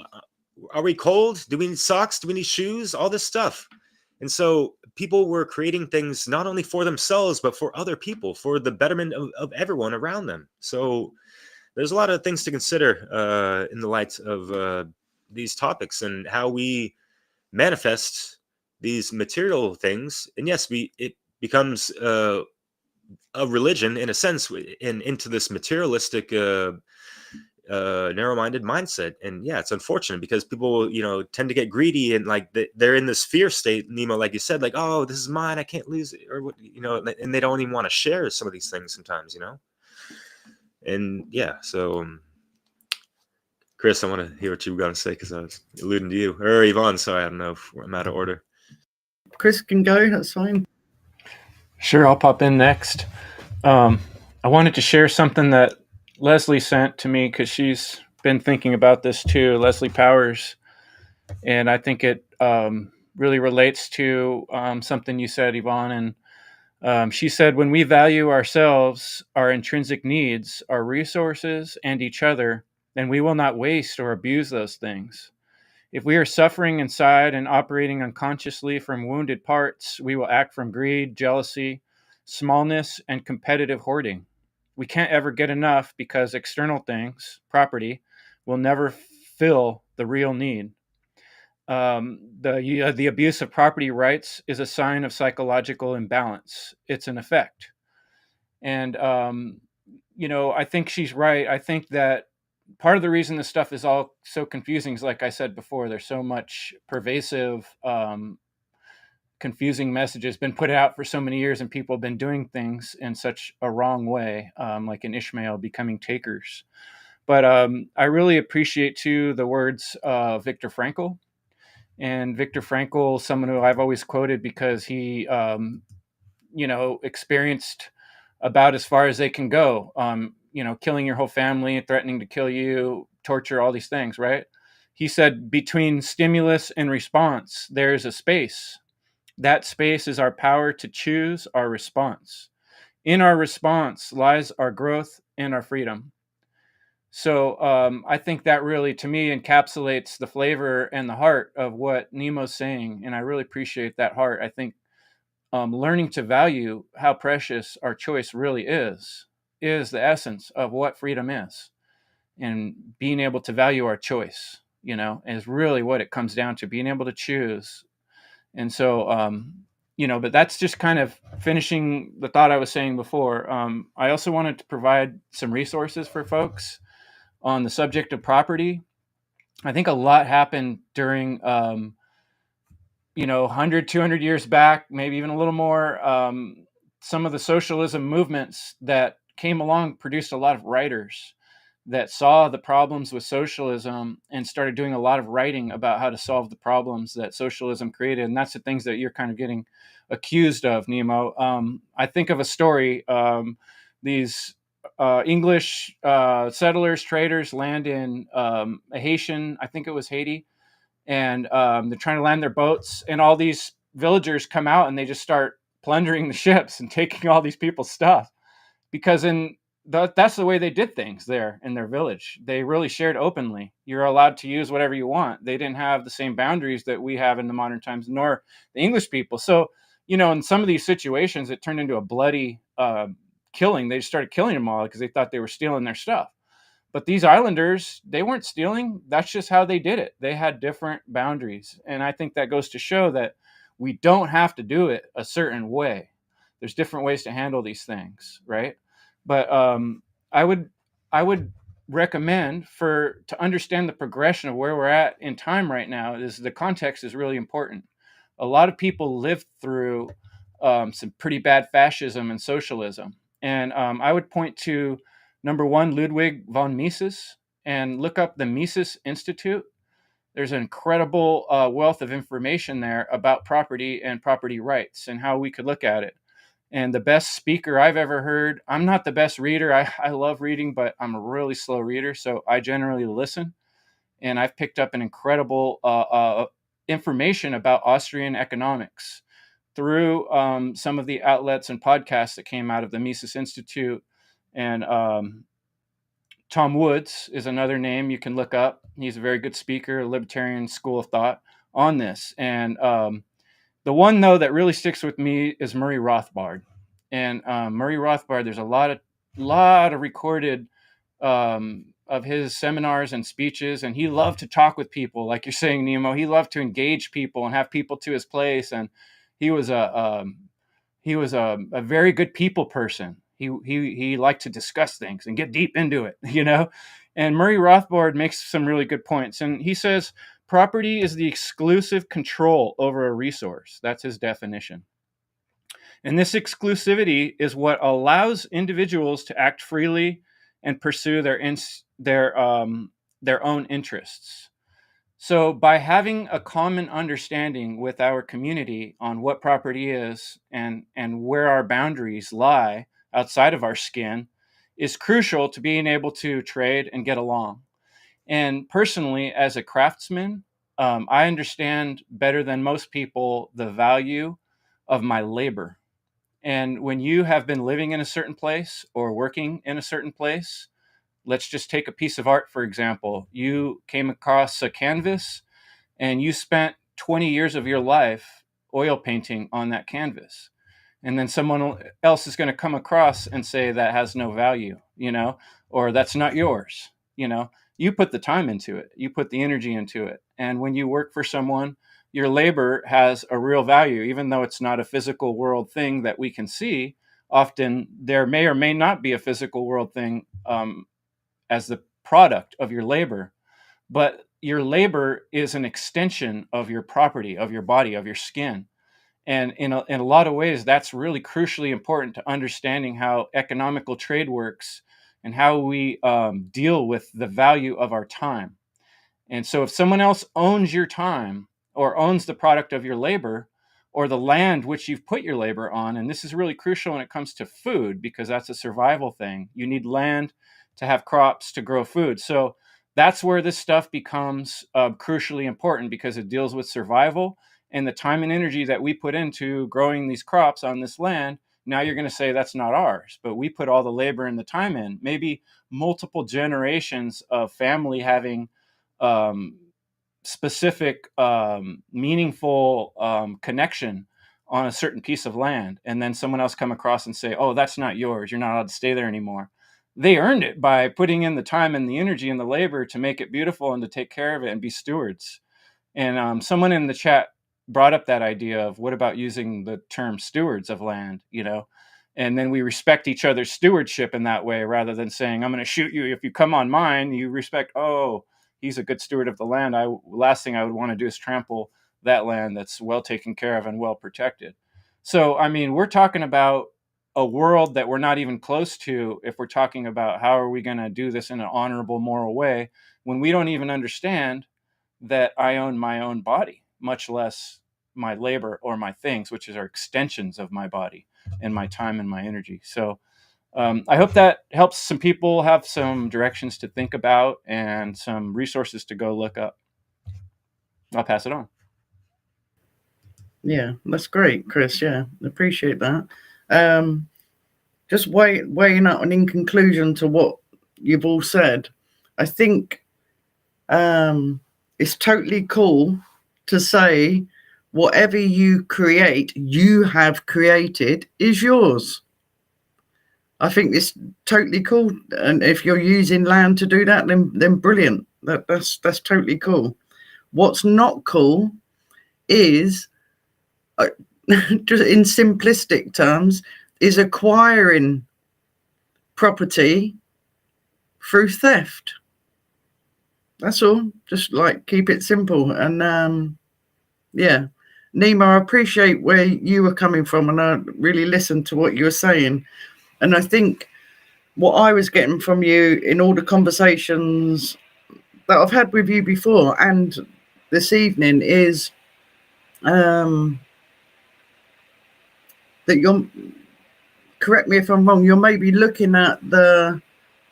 are we cold? Do we need socks? Do we need shoes? All this stuff. And so people were creating things not only for themselves, but for other people, for the betterment of everyone around them. So there's a lot of things to consider in the light of these topics and how we manifest these material things. And yes, it becomes a religion in a sense, into this materialistic narrow-minded mindset. And it's unfortunate because people tend to get greedy, and like they're in this fear state, Nemo, like you said, like, oh, this is mine, I can't lose it, or what, and they don't even want to share some of these things sometimes, and so Chris, I want to hear what you were going to say, because I was alluding to you, or Yvonne, sorry, I don't know if I'm out of order. Chris can go, that's fine. Sure, I'll pop in next. I wanted to share something that Leslie sent to me because she's been thinking about this too, Leslie Powers. And I think it really relates to something you said, Yvonne. And she said, when we value ourselves, our intrinsic needs, our resources, and each other, then we will not waste or abuse those things. If we are suffering inside and operating unconsciously from wounded parts, we will act from greed, jealousy, smallness, and competitive hoarding. We can't ever get enough because external things, property, will never fill the real need. The abuse of property rights is a sign of psychological imbalance. It's an effect. And I think she's right. I think that part of the reason this stuff is all so confusing is, like I said before, there's so much pervasive, confusing messages been put out for so many years, and people have been doing things in such a wrong way, like in Ishmael becoming takers. But I really appreciate too the words of Viktor Frankl. And Viktor Frankl, someone who I've always quoted because he, experienced about as far as they can go. Killing your whole family, threatening to kill you, torture, all these things, right? He said, between stimulus and response, there's a space. That space is our power to choose our response. In our response lies our growth and our freedom. So I think that really, to me, encapsulates the flavor and the heart of what Nemo's saying. And I really appreciate that heart. I think learning to value how precious our choice really is the essence of what freedom is. And being able to value our choice, is really what it comes down to, being able to choose. And so, but that's just kind of finishing the thought I was saying before. I also wanted to provide some resources for folks on the subject of property. I think a lot happened during, 100, 200 years back, maybe even a little more. Some of the socialism movements that came along produced a lot of writers that saw the problems with socialism and started doing a lot of writing about how to solve the problems that socialism created. And that's the things that you're kind of getting accused of, Nemo. I think of a story. These English settlers, traders land in a Haitian, I think it was Haiti, and they're trying to land their boats, and all these villagers come out and they just start plundering the ships and taking all these people's stuff, because that's the way they did things there in their village. They really shared openly. You're allowed to use whatever you want. They didn't have the same boundaries that we have in the modern times, nor the English people. So, in some of these situations, it turned into a bloody killing. They just started killing them all because they thought they were stealing their stuff. But these islanders, they weren't stealing. That's just how they did it. They had different boundaries. And I think that goes to show that we don't have to do it a certain way. There's different ways to handle these things, right? But I would recommend to understand the progression of where we're at in time right now, is the context is really important. A lot of people lived through some pretty bad fascism and socialism. And I would point to, number one, Ludwig von Mises, and look up the Mises Institute. There's an incredible wealth of information there about property and property rights and how we could look at it. And the best speaker I've ever heard, I'm not the best reader. I love reading, but I'm a really slow reader, so I generally listen. And I've picked up an incredible information about Austrian economics through some of the outlets and podcasts that came out of the Mises Institute. And Tom Woods is another name you can look up. He's a very good speaker, a libertarian school of thought on this. And the one, though, that really sticks with me is Murray Rothbard. And Murray Rothbard, there's a lot of recorded of his seminars and speeches, and he loved to talk with people, like you're saying, Nemo. He loved to engage people and have people to his place, and he was a very good people person. He liked to discuss things and get deep into it, And Murray Rothbard makes some really good points, and he says property is the exclusive control over a resource. That's his definition. And this exclusivity is what allows individuals to act freely and pursue their own interests. So by having a common understanding with our community on what property is and where our boundaries lie outside of our skin is crucial to being able to trade and get along. And personally, as a craftsman, I understand better than most people the value of my labor. And when you have been living in a certain place or working in a certain place, let's just take a piece of art, for example. You came across a canvas and you spent 20 years of your life oil painting on that canvas. And then someone else is going to come across and say that has no value, or that's not yours. You put the time into it. You put the energy into it. And when you work for someone, your labor has a real value, even though it's not a physical world thing that we can see. often there may or may not be a physical world thing as the product of your labor, but your labor is an extension of your property, of your body, of your skin. And in a lot of ways, that's really crucially important to understanding how economical trade works and how we deal with the value of our time. And so if someone else owns your time or owns the product of your labor or the land which you've put your labor on, and this is really crucial when it comes to food because that's a survival thing. You need land to have crops to grow food. So that's where this stuff becomes crucially important because it deals with survival and the time and energy that we put into growing these crops on this land. Now you're going to say that's not ours, but we put all the labor and the time in. Maybe multiple generations of family having specific, meaningful connection on a certain piece of land, and then someone else come across and say, "Oh, that's not yours. You're not allowed to stay there anymore." They earned it by putting in the time and the energy and the labor to make it beautiful and to take care of it and be stewards. And someone in the chat brought up that idea of what about using the term stewards of land, and then we respect each other's stewardship in that way rather than saying, I'm going to shoot you if you come on mine. You respect, oh, he's a good steward of the land. Last thing I would want to do is trample that land that's well taken care of and well protected. So, I mean, we're talking about a world that we're not even close to if we're talking about how are we going to do this in an honorable, moral way when we don't even understand that I own my own body, much less my labor or my things, which are extensions of my body and my time and my energy. So I hope that helps some people have some directions to think about and some resources to go look up. I'll pass it on. Yeah, that's great, Chris. Yeah, appreciate that. Just weighing up and in conclusion to what you've all said, I think it's totally cool to say whatever you create, you have created is yours. I think it's totally cool, and if you're using land to do that, then brilliant. That's totally cool. What's not cool is, just in simplistic terms, is acquiring property through theft. That's all. Just like keep it simple. And yeah, Nima, I appreciate where you were coming from, and I really listened to what you were saying. And I think what I was getting from you in all the conversations that I've had with you before and this evening is that you're, correct me if I'm wrong, you're maybe looking at the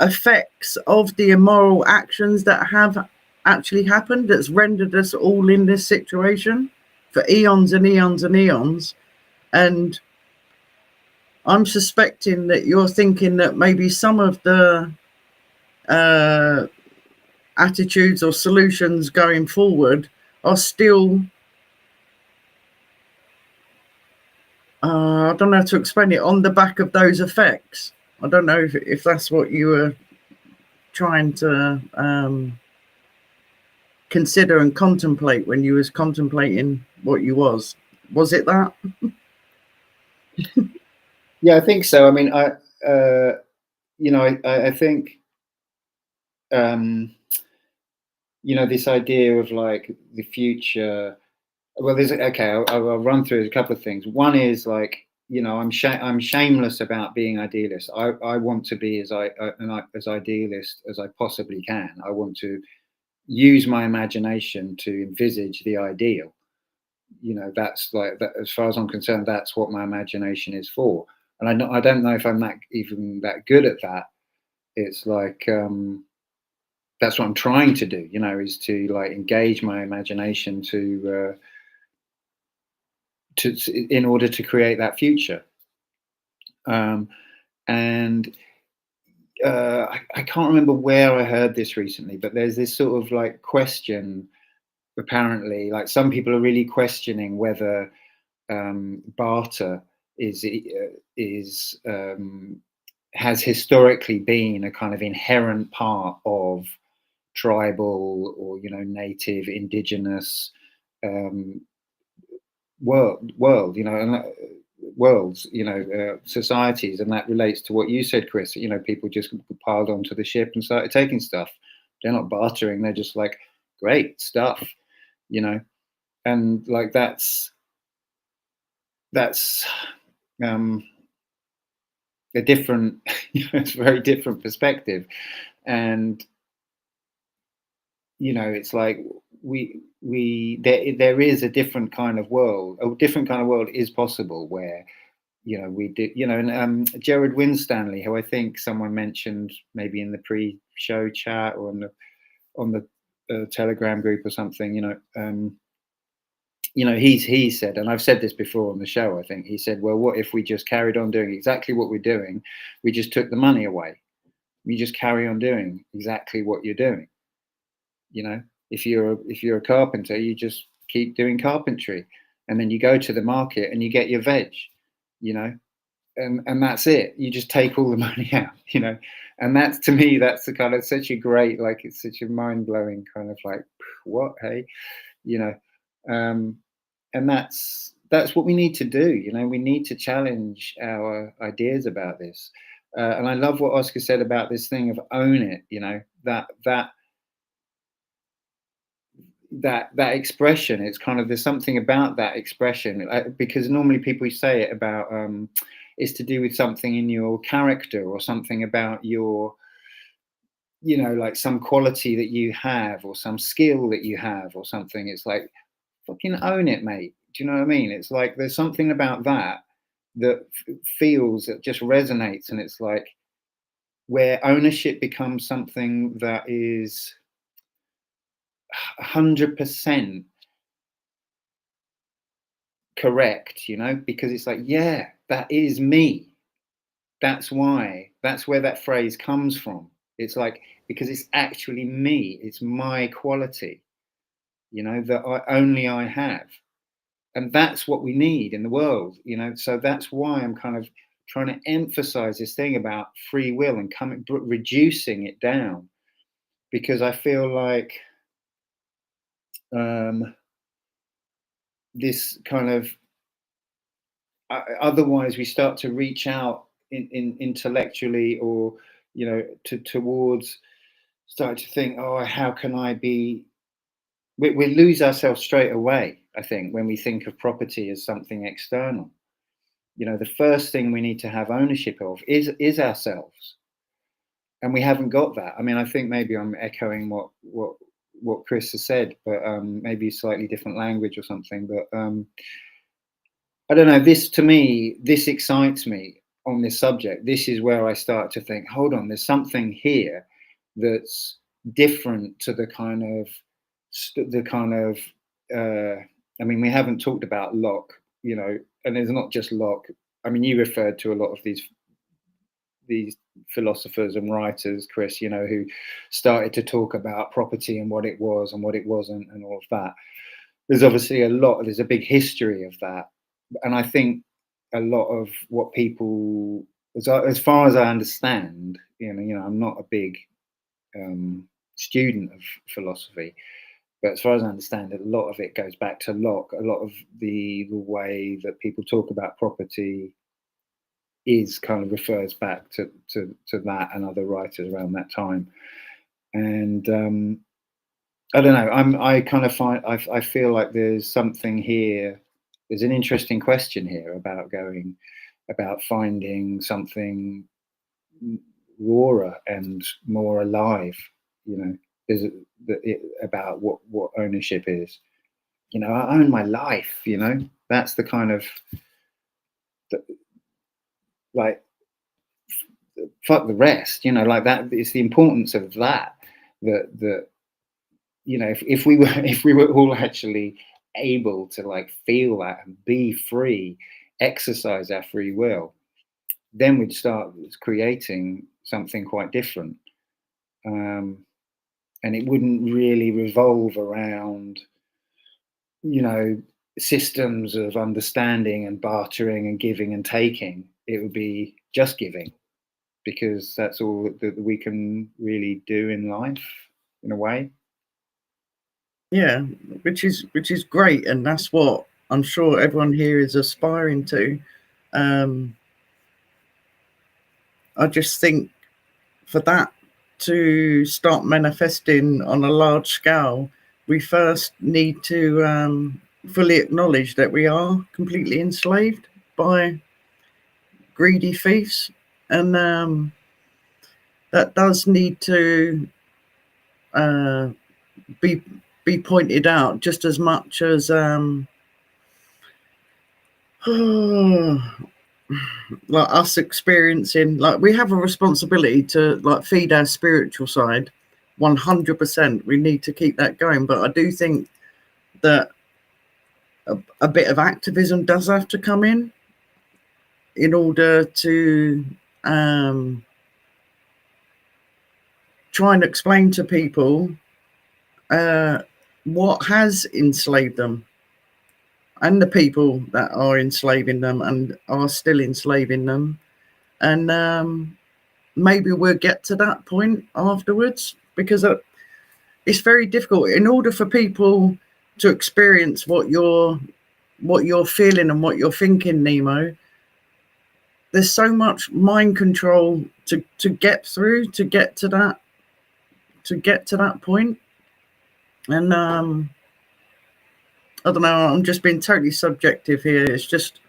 effects of the immoral actions that have actually happened that's rendered us all in this situation for eons and eons and eons. And I'm suspecting that you're thinking that maybe some of the attitudes or solutions going forward are still, I don't know how to explain it, on the back of those effects. I don't know if that's what you were trying to consider and contemplate when you was contemplating what you was it that? Yeah, I think so. I mean, I think, this idea of like the future. Well, I'll run through a couple of things. One is like, I'm shameless about being idealist. I want to be as idealist as I possibly can. I want to use my imagination to envisage the ideal. That's like that, as far as I'm concerned, that's what my imagination is for. And I don't know if I'm even that good at that. It's like that's what I'm trying to do. Is to like engage my imagination to in order to create that future. And I can't remember where I heard this recently, but there's this sort of like question. Apparently, like some people are really questioning whether barter has historically been a kind of inherent part of tribal or native indigenous world. And worlds, societies, and that relates to what you said, Chris. People just piled onto the ship and started taking stuff. They're not bartering; they're just like, great stuff, and like that's a different, it's a very different perspective, and it's like there is a different kind of world. A different kind of world is possible where we did, and Jared Winstanley, who I think someone mentioned maybe in the pre-show chat or on the Telegram group or something, he said, and I've said this before on the show, I think he said, well, what if we just carried on doing exactly what we're doing? We just took the money away. We just carry on doing exactly what you're doing. If you're a carpenter, you just keep doing carpentry, and then you go to the market and you get your veg, and that's it. You just take all the money out, and that's, to me, that's the kind of such a great, like, it's such a mind-blowing kind of like, what, hey, and that's what we need to do. We need to challenge our ideas about this, and I love what Oscar said about this thing of own it. That expression, it's kind of, there's something about that expression, because normally people say it about it's to do with something in your character or something about your, like some quality that you have or some skill that you have or something. It's like, fucking own it, mate. Do you know what I mean? It's like there's something about that feels, that just resonates, and it's like where ownership becomes something that is 100% correct, because it's like, yeah, that is me. That's where that phrase comes from. It's like, because it's actually me, it's my quality, that only I have. And that's what we need in the world, so that's why I'm kind of trying to emphasize this thing about free will and reducing it down, because I feel like this kind of, otherwise we start to reach out in intellectually, or towards starting to think, oh, how can I be, we lose ourselves straight away, I think, when we think of property as something external. The first thing we need to have ownership of is ourselves, and we haven't got that. I mean, I think maybe I'm echoing what Chris has said, but maybe slightly different language or something. But I don't know. To me, this excites me on this subject. This is where I start to think, hold on, there's something here that's different to the kind of I mean, we haven't talked about Locke, and there's not just Locke. I mean, you referred to a lot of these philosophers and writers, Chris, who started to talk about property and what it was and what it wasn't and all of that. There's obviously there's a big history of that. And I think a lot of what people, as far as I understand, I'm not a big student of philosophy, but as far as I understand it, a lot of it goes back to Locke. A lot of the way that people talk about property is kind of refers back to that and other writers around that time. And I don't know, I kind of find, I feel like there's something here, there's an interesting question here about finding something rawer and more alive, about what ownership is. I own my life, that's the kind of, like, fuck the rest, like that. It's the importance of that if we were all actually able to, like, feel that and be free, exercise our free will, then we'd start creating something quite different, and it wouldn't really revolve around systems of understanding and bartering and giving and taking. It would be just giving, because that's all that we can really do in life, in a way. Yeah, which is great, and that's what I'm sure everyone here is aspiring to. I just think for that to start manifesting on a large scale, we first need to fully acknowledge that we are completely enslaved by greedy thieves, and that does need to uh, be pointed out just as much as like us experiencing, like, we have a responsibility to like feed our spiritual side 100%. We need to keep that going, but I do think that a bit of activism does have to come in order to try and explain to people what has enslaved them, and the people that are enslaving them and are still enslaving them. And maybe we'll get to that point afterwards, because it's very difficult in order for people to experience what you're feeling and what you're thinking, Nemo. There's so much mind control to get through, to get to that point. And I don't know, I'm just being totally subjective here. It's just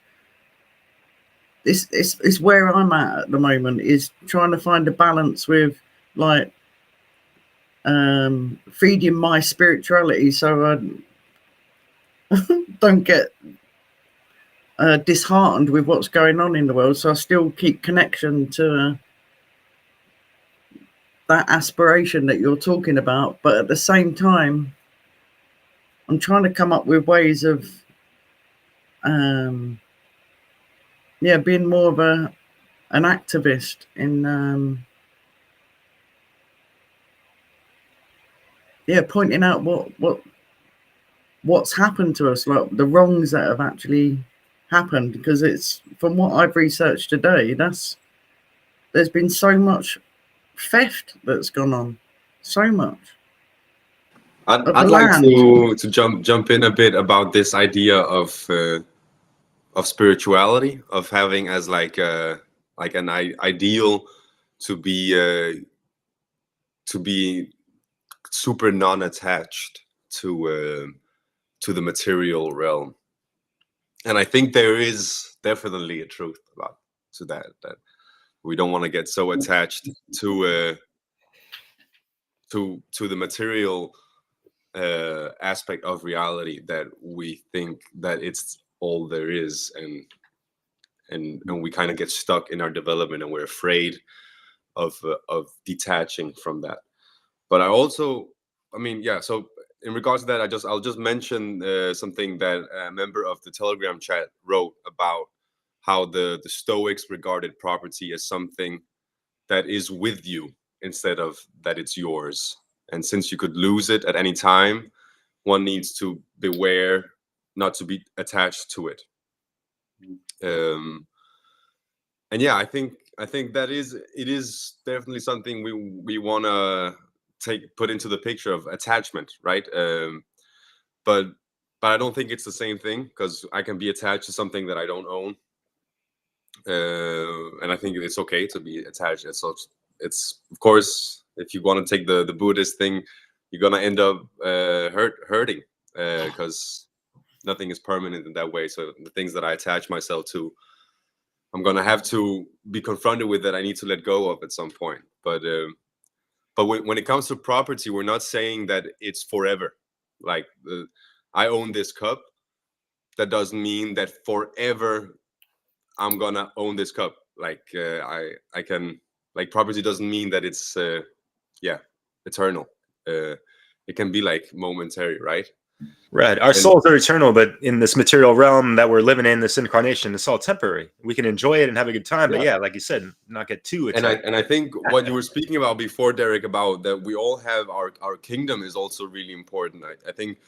it's where I'm at the moment, is trying to find a balance with, like, feeding my spirituality so I don't get disheartened with what's going on in the world, so I still keep connection to that aspiration that you're talking about. But at the same time, I'm trying to come up with ways of being more of an activist in pointing out what's happened to us, like the wrongs that have actually happened. Because it's, from what I've researched today, there's been so much theft that's gone on, so much. I'd like to jump in a bit about this idea of spirituality, of having as like an ideal to be super non-attached to the material realm. And I think there is definitely a truth to that we don't want to get so attached to the material aspect of reality that we think that it's all there is, and we kind of get stuck in our development, and we're afraid of detaching from that. But so in regards to that, I'll just mention something that a member of the Telegram chat wrote about how the Stoics regarded property as something that is with you instead of that it's yours. And since you could lose it at any time, one needs to beware not to be attached to it. And yeah, I think that it is definitely something we want to put into the picture of attachment, right? But I don't think it's the same thing, because I can be attached to something that I don't own, and I think it's okay to be attached. It's of course, if you want to take the Buddhist thing, you're gonna end up hurting, because nothing is permanent in that way. So the things that I attach myself to, I'm gonna have to be confronted with that I need to let go of at some point. But when it comes to property, we're not saying that it's forever. Like, I own this cup. That doesn't mean that forever I'm gonna own this cup. Like, I can, like, property doesn't mean that it's eternal. It can be like momentary, right? Right. Our souls are eternal, but in this material realm that we're living in, this incarnation, it's all temporary. We can enjoy it and have a good time, but like you said, not get too attached. And I think what you were speaking about before, Derek, about that we all have our kingdom, is also really important. I think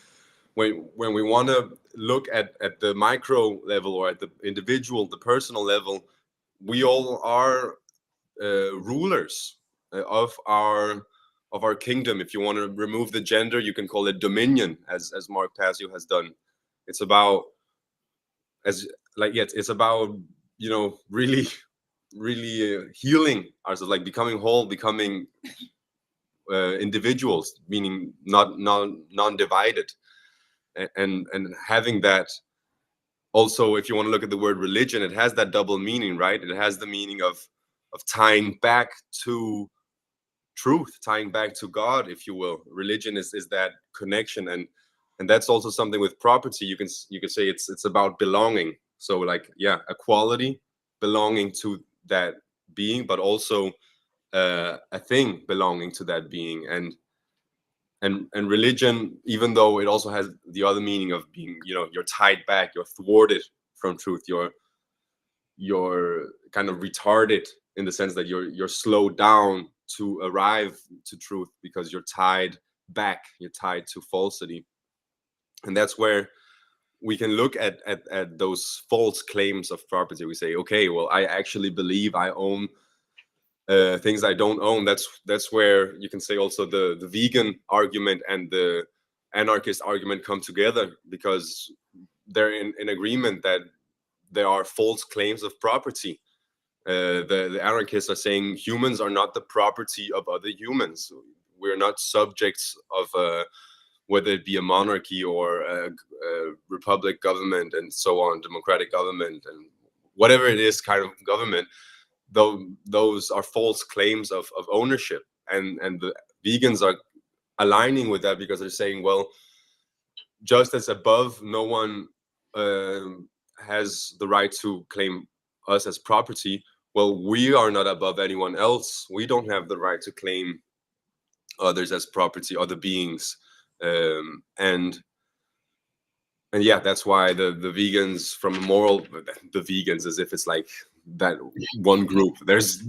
when we want to look at the micro level, or at the individual, the personal level, we all are rulers of our kingdom. If you want to remove the gender, you can call it dominion, as Mark Passio has done. It's about it's about really healing ourselves, like becoming whole, becoming individuals, meaning not non-divided, and having that. Also, if you want to look at the word religion, it has that double meaning, right? It has the meaning of tying back to truth, tying back to God, if you will. Religion is that connection, and that's also something with property. You can say it's about belonging. So like, yeah, equality, belonging to that being, but also a thing belonging to that being. And religion, even though it also has the other meaning of being, you're tied back, you're thwarted from truth, you're kind of retarded in the sense that you're slowed down to arrive to truth because you're tied back, you're tied to falsity. And that's where we can look at those false claims of property. We say, okay, well, I actually believe I own things I don't own. That's where you can say also the vegan argument and the anarchist argument come together, because they're in agreement that there are false claims of property. The anarchists are saying humans are not the property of other humans. We're not subjects of whether it be a monarchy or a republic government and so on, democratic government and whatever it is kind of government. Though those are false claims of ownership, and the vegans are aligning with that, because they're saying, well, just as above, no one has the right to claim us as property. Well, we are not above anyone else. We don't have the right to claim others as property, other beings, and yeah, that's why the vegans, from a moral, the vegans, as if it's like that one group. There's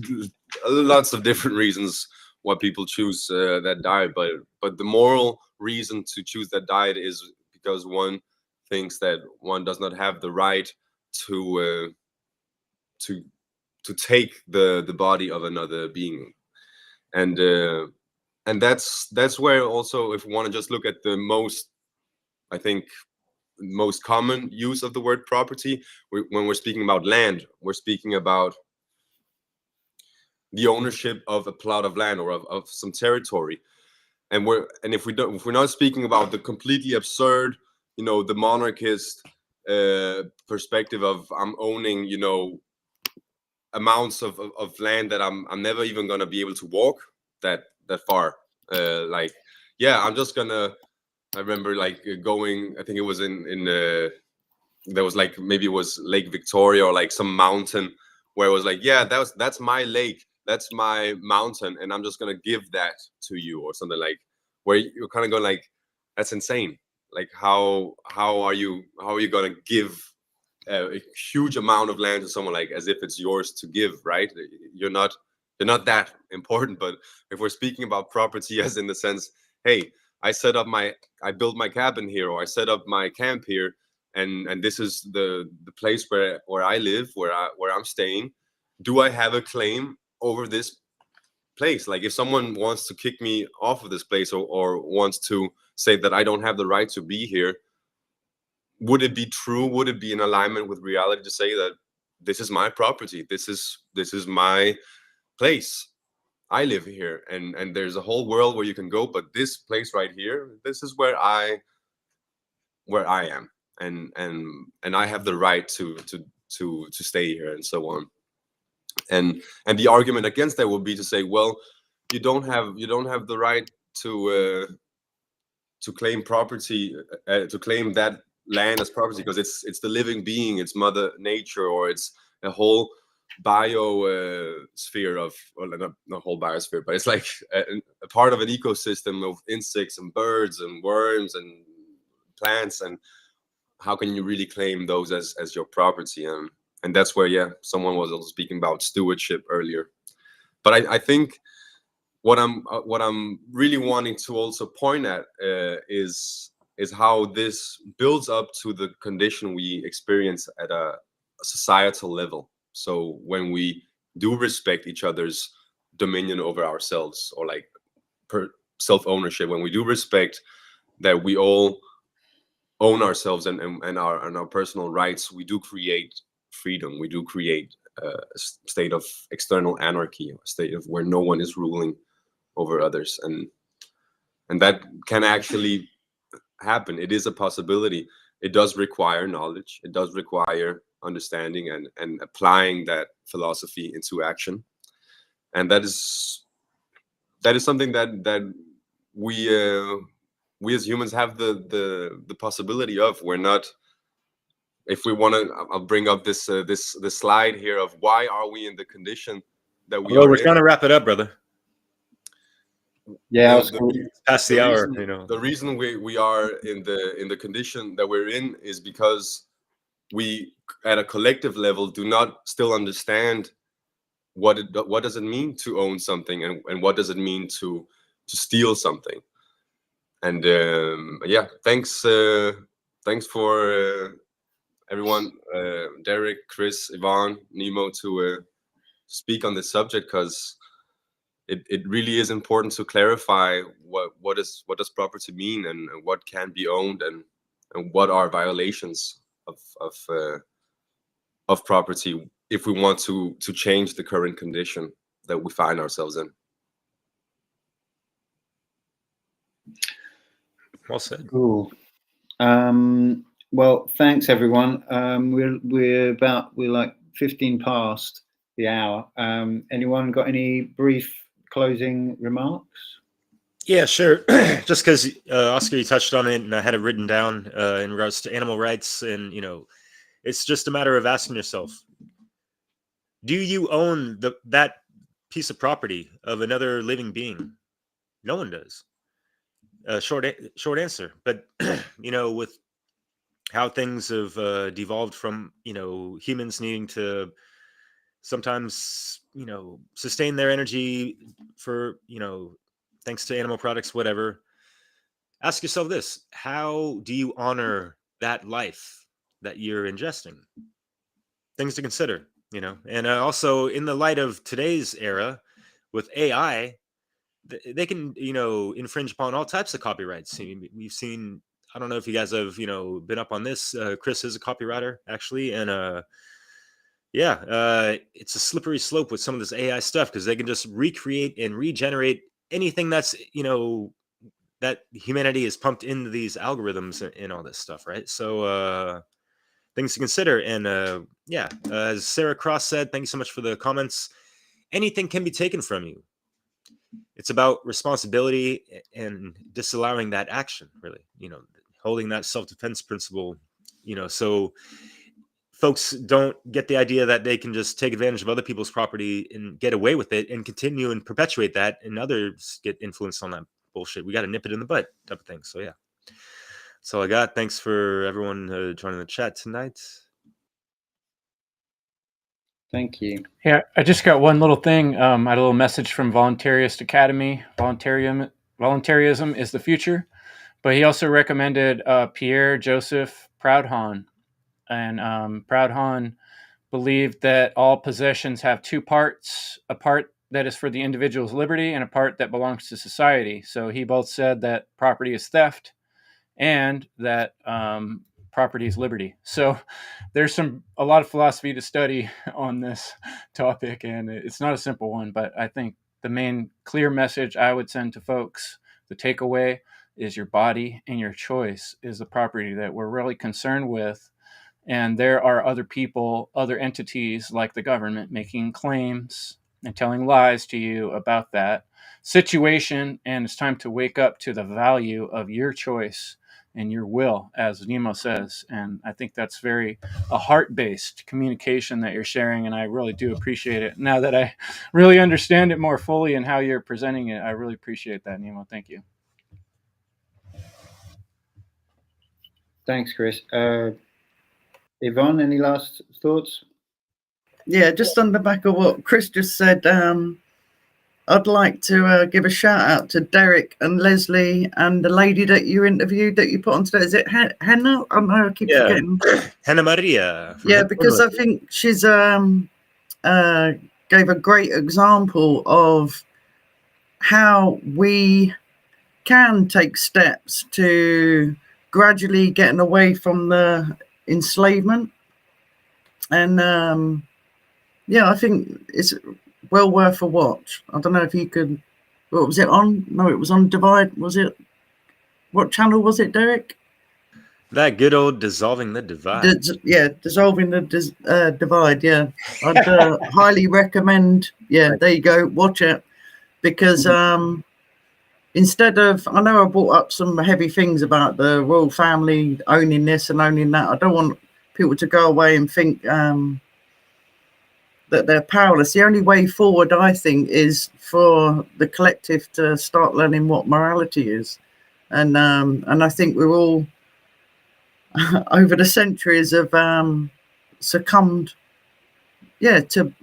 lots of different reasons why people choose that diet, but the moral reason to choose that diet is because one thinks that one does not have the right to take the body of another being, and that's where also, if we want to just look at the most, I think, most common use of the word property, when we're speaking about land, we're speaking about the ownership of a plot of land or of some territory. And if we're not speaking about the completely absurd, the monarchist perspective of I'm owning, amounts of land that I'm never even gonna be able to walk that far. Like, yeah, I'm just gonna. I remember like going. I think it was in there was like, maybe it was Lake Victoria or like some mountain where it was like, yeah, that's my lake, that's my mountain, and I'm just gonna give that to you, or something, like, where you're kind of going like, that's insane. Like, how are you gonna give a huge amount of land to someone, like, as if it's yours to give, right? You're not that important. But if we're speaking about property as in the sense, hey, I built my cabin here, or I set up my camp here, and this is the place where I live, where I'm staying. Do I have a claim over this place? Like, if someone wants to kick me off of this place, or wants to say that I don't have the right to be here, would it be true? Would it be in alignment with reality to say that this is my property, this is my place, I live here, and there's a whole world where you can go, but this place right here, this is where I am, and I have the right to stay here, and so on. And the argument against that would be to say, well, you don't have the right to claim property, to claim that land as property, because it's the living being, it's Mother Nature, or it's a whole biosphere of, well, not a whole biosphere, but it's like a part of an ecosystem of insects and birds and worms and plants, and how can you really claim those as your property? And that's where, yeah, someone was also speaking about stewardship earlier. But I think what I'm really wanting to also point at is how this builds up to the condition we experience at a societal level. So when we do respect each other's dominion over ourselves, or like self-ownership, when we do respect that we all own ourselves and our personal rights, we do create freedom. We do create a state of external anarchy, a state of where no one is ruling over others, and that can actually happen. It is a possibility. It does require knowledge. It does require understanding and applying that philosophy into action, and that is something that we as humans have the possibility of. We're not. If we want to, I'll bring up this slide here of why are we in the condition that we Well, are we're in. trying to wrap it up, brother. Yeah, Past the hour, you know. The reason we are in the condition that we're in is because we, at a collective level, do not still understand what does it mean to own something, and what does it mean to steal something. And yeah, thanks for everyone, Derek, Chris, Yvonne, Nemo, to speak on this subject, because it really is important to clarify what does property mean, and what can be owned, and what are violations of property if we want to change the current condition that we find ourselves in. Well said. Cool. Well, thanks everyone. We're like 15 past the hour. Anyone got any brief closing remarks? Yeah, sure. Just because Oscar, you touched on it, and I had it written down in regards to animal rights, and it's just a matter of asking yourself, do you own that piece of property of another living being? No one does. Short answer. But with how things have devolved from humans needing to sometimes sustain their energy for thanks to animal products, whatever. Ask yourself this: how do you honor that life that you're ingesting? Things to consider, and also in the light of today's era with AI, they can infringe upon all types of copyrights. We've seen, I don't know if you guys have been up on this. Chris is a copywriter actually, and it's a slippery slope with some of this AI stuff, because they can just recreate and regenerate anything that's that humanity is pumped into these algorithms and all this stuff, right? So things to consider. And as Sarah Cross said, thank you so much for the comments. Anything can be taken from you. It's about responsibility and disallowing that action, really, holding that self-defense principle, so folks don't get the idea that they can just take advantage of other people's property and get away with it and continue and perpetuate that, and others get influenced on that bullshit. We got to nip it in the butt type of thing. So yeah, that's all I got. Thanks for everyone joining the chat tonight. Thank you. Yeah, I just got one little thing. I had a little message from Voluntarist Academy. Voluntarism is the future. But he also recommended Pierre Joseph Proudhon. And Proudhon believed that all possessions have two parts: a part that is for the individual's liberty and a part that belongs to society. So he both said that property is theft and that property is liberty. So there's a lot of philosophy to study on this topic, and it's not a simple one, but I think the main clear message I would send to folks, the takeaway, is your body and your choice is the property that we're really concerned with. And there are other people, other entities like the government making claims and telling lies to you about that situation. And it's time to wake up to the value of your choice and your will, as Nemo says. And I think that's very a heart-based communication that you're sharing. And I really do appreciate it. Now that I really understand it more fully and how you're presenting it, I really appreciate that, Nemo. Thank you. Thanks, Chris. Yvonne, any last thoughts? Yeah, just on the back of what Chris just said, I'd like to give a shout out to Derek and Leslie and the lady that you interviewed that you put on today. Is it Henna? I keep forgetting. Henna Maria. Yeah, because I think she's gave a great example of how we can take steps to gradually getting away from the enslavement. And yeah, I think it's well worth a watch. I don't know if you could. What was it on? No, it was on Divide. Was it? What channel was it, Derek? That good old Dissolving the Divide. Yeah, Dissolving the Divide. Yeah, I'd highly recommend. Yeah, there you go. Watch it, because instead of, I know I brought up some heavy things about the royal family owning this and owning that. I don't want people to go away and think that they're powerless. The only way forward, I think, is for the collective to start learning what morality is, and I think we're all over the centuries have succumbed, yeah, to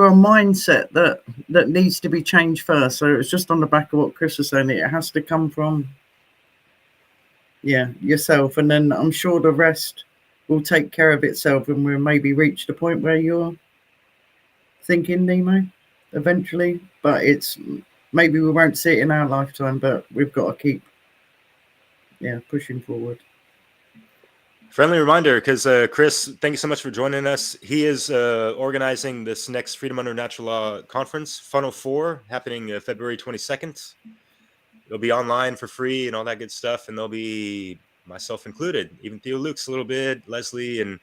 a mindset that needs to be changed first. So it's just on the back of what Chris was saying. It has to come from, yeah, yourself, and then I'm sure the rest will take care of itself, and we'll maybe reach the point where you're thinking, Nemo, eventually. But it's maybe we won't see it in our lifetime, but we've got to keep, yeah, pushing forward. Friendly reminder, because Chris, thank you so much for joining us. He is organizing this next Freedom Under Natural Law conference, Funnel 4, happening February 22nd. It'll be online for free and all that good stuff, and there'll be myself included, even Theo Lukes a little bit, Leslie, and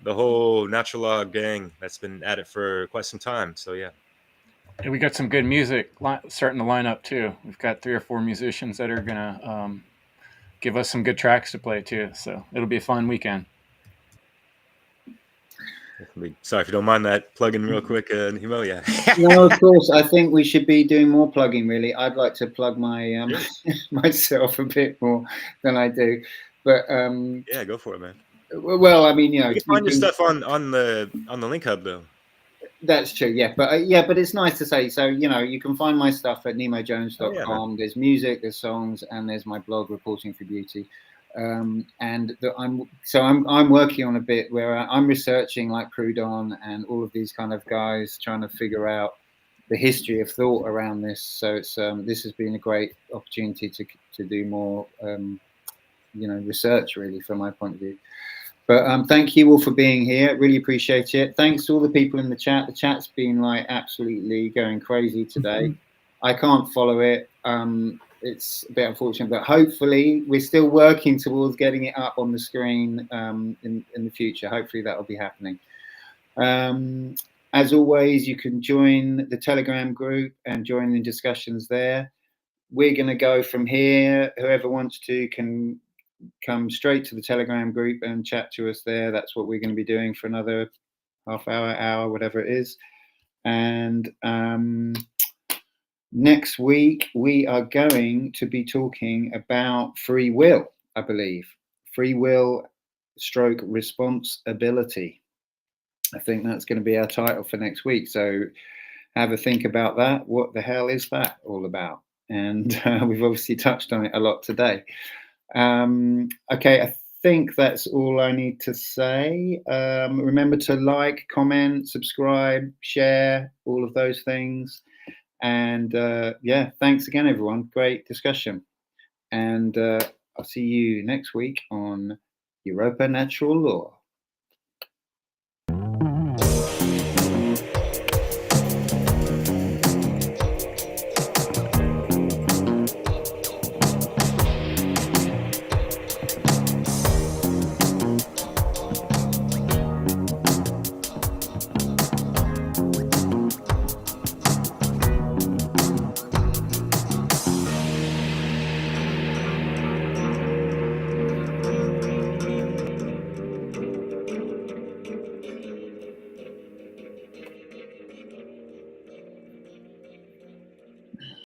the whole natural law gang that's been at it for quite some time. So yeah. And we got some good music starting to line up too. We've got 3 or 4 musicians that are gonna give us some good tracks to play too. So it'll be a fun weekend. Sorry if you don't mind that plug-in real quick, Nemo. Yeah. No, of course. I think we should be doing more plugging. Really, I'd like to plug my myself a bit more than I do. But yeah, go for it, man. Well, I mean, you know, you can find your stuff on the Link Hub though. That's true, yeah, but it's nice to say. So, you know, you can find my stuff at nemojones.com. There's music, there's songs, and there's my blog, Reporting for Beauty. I'm working on a bit where I'm researching like Proudhon and all of these kind of guys, trying to figure out the history of thought around this. So it's this has been a great opportunity to do more, you know, research really from my point of view. But thank you all for being here. Really appreciate it. Thanks to all the people in the chat. The chat's been like absolutely going crazy today. I can't follow it. It's a bit unfortunate, but hopefully we're still working towards getting it up on the screen in the future. Hopefully that will be happening. As always, you can join the Telegram group and join the discussions there. We're going to go from here. Whoever wants to can come straight to the Telegram group and chat to us there. That's what we're going to be doing for another half hour, whatever it is. And next week, we are going to be talking about free will, I believe. Free will stroke responsibility. I think that's going to be our title for next week. So have a think about that. What the hell is that all about? And we've obviously touched on it a lot today. Okay, I think that's all I need to say. Remember to like, comment, subscribe, share, all of those things. And yeah, thanks again, everyone. Great discussion. And I'll see you next week on Europa Natural Law.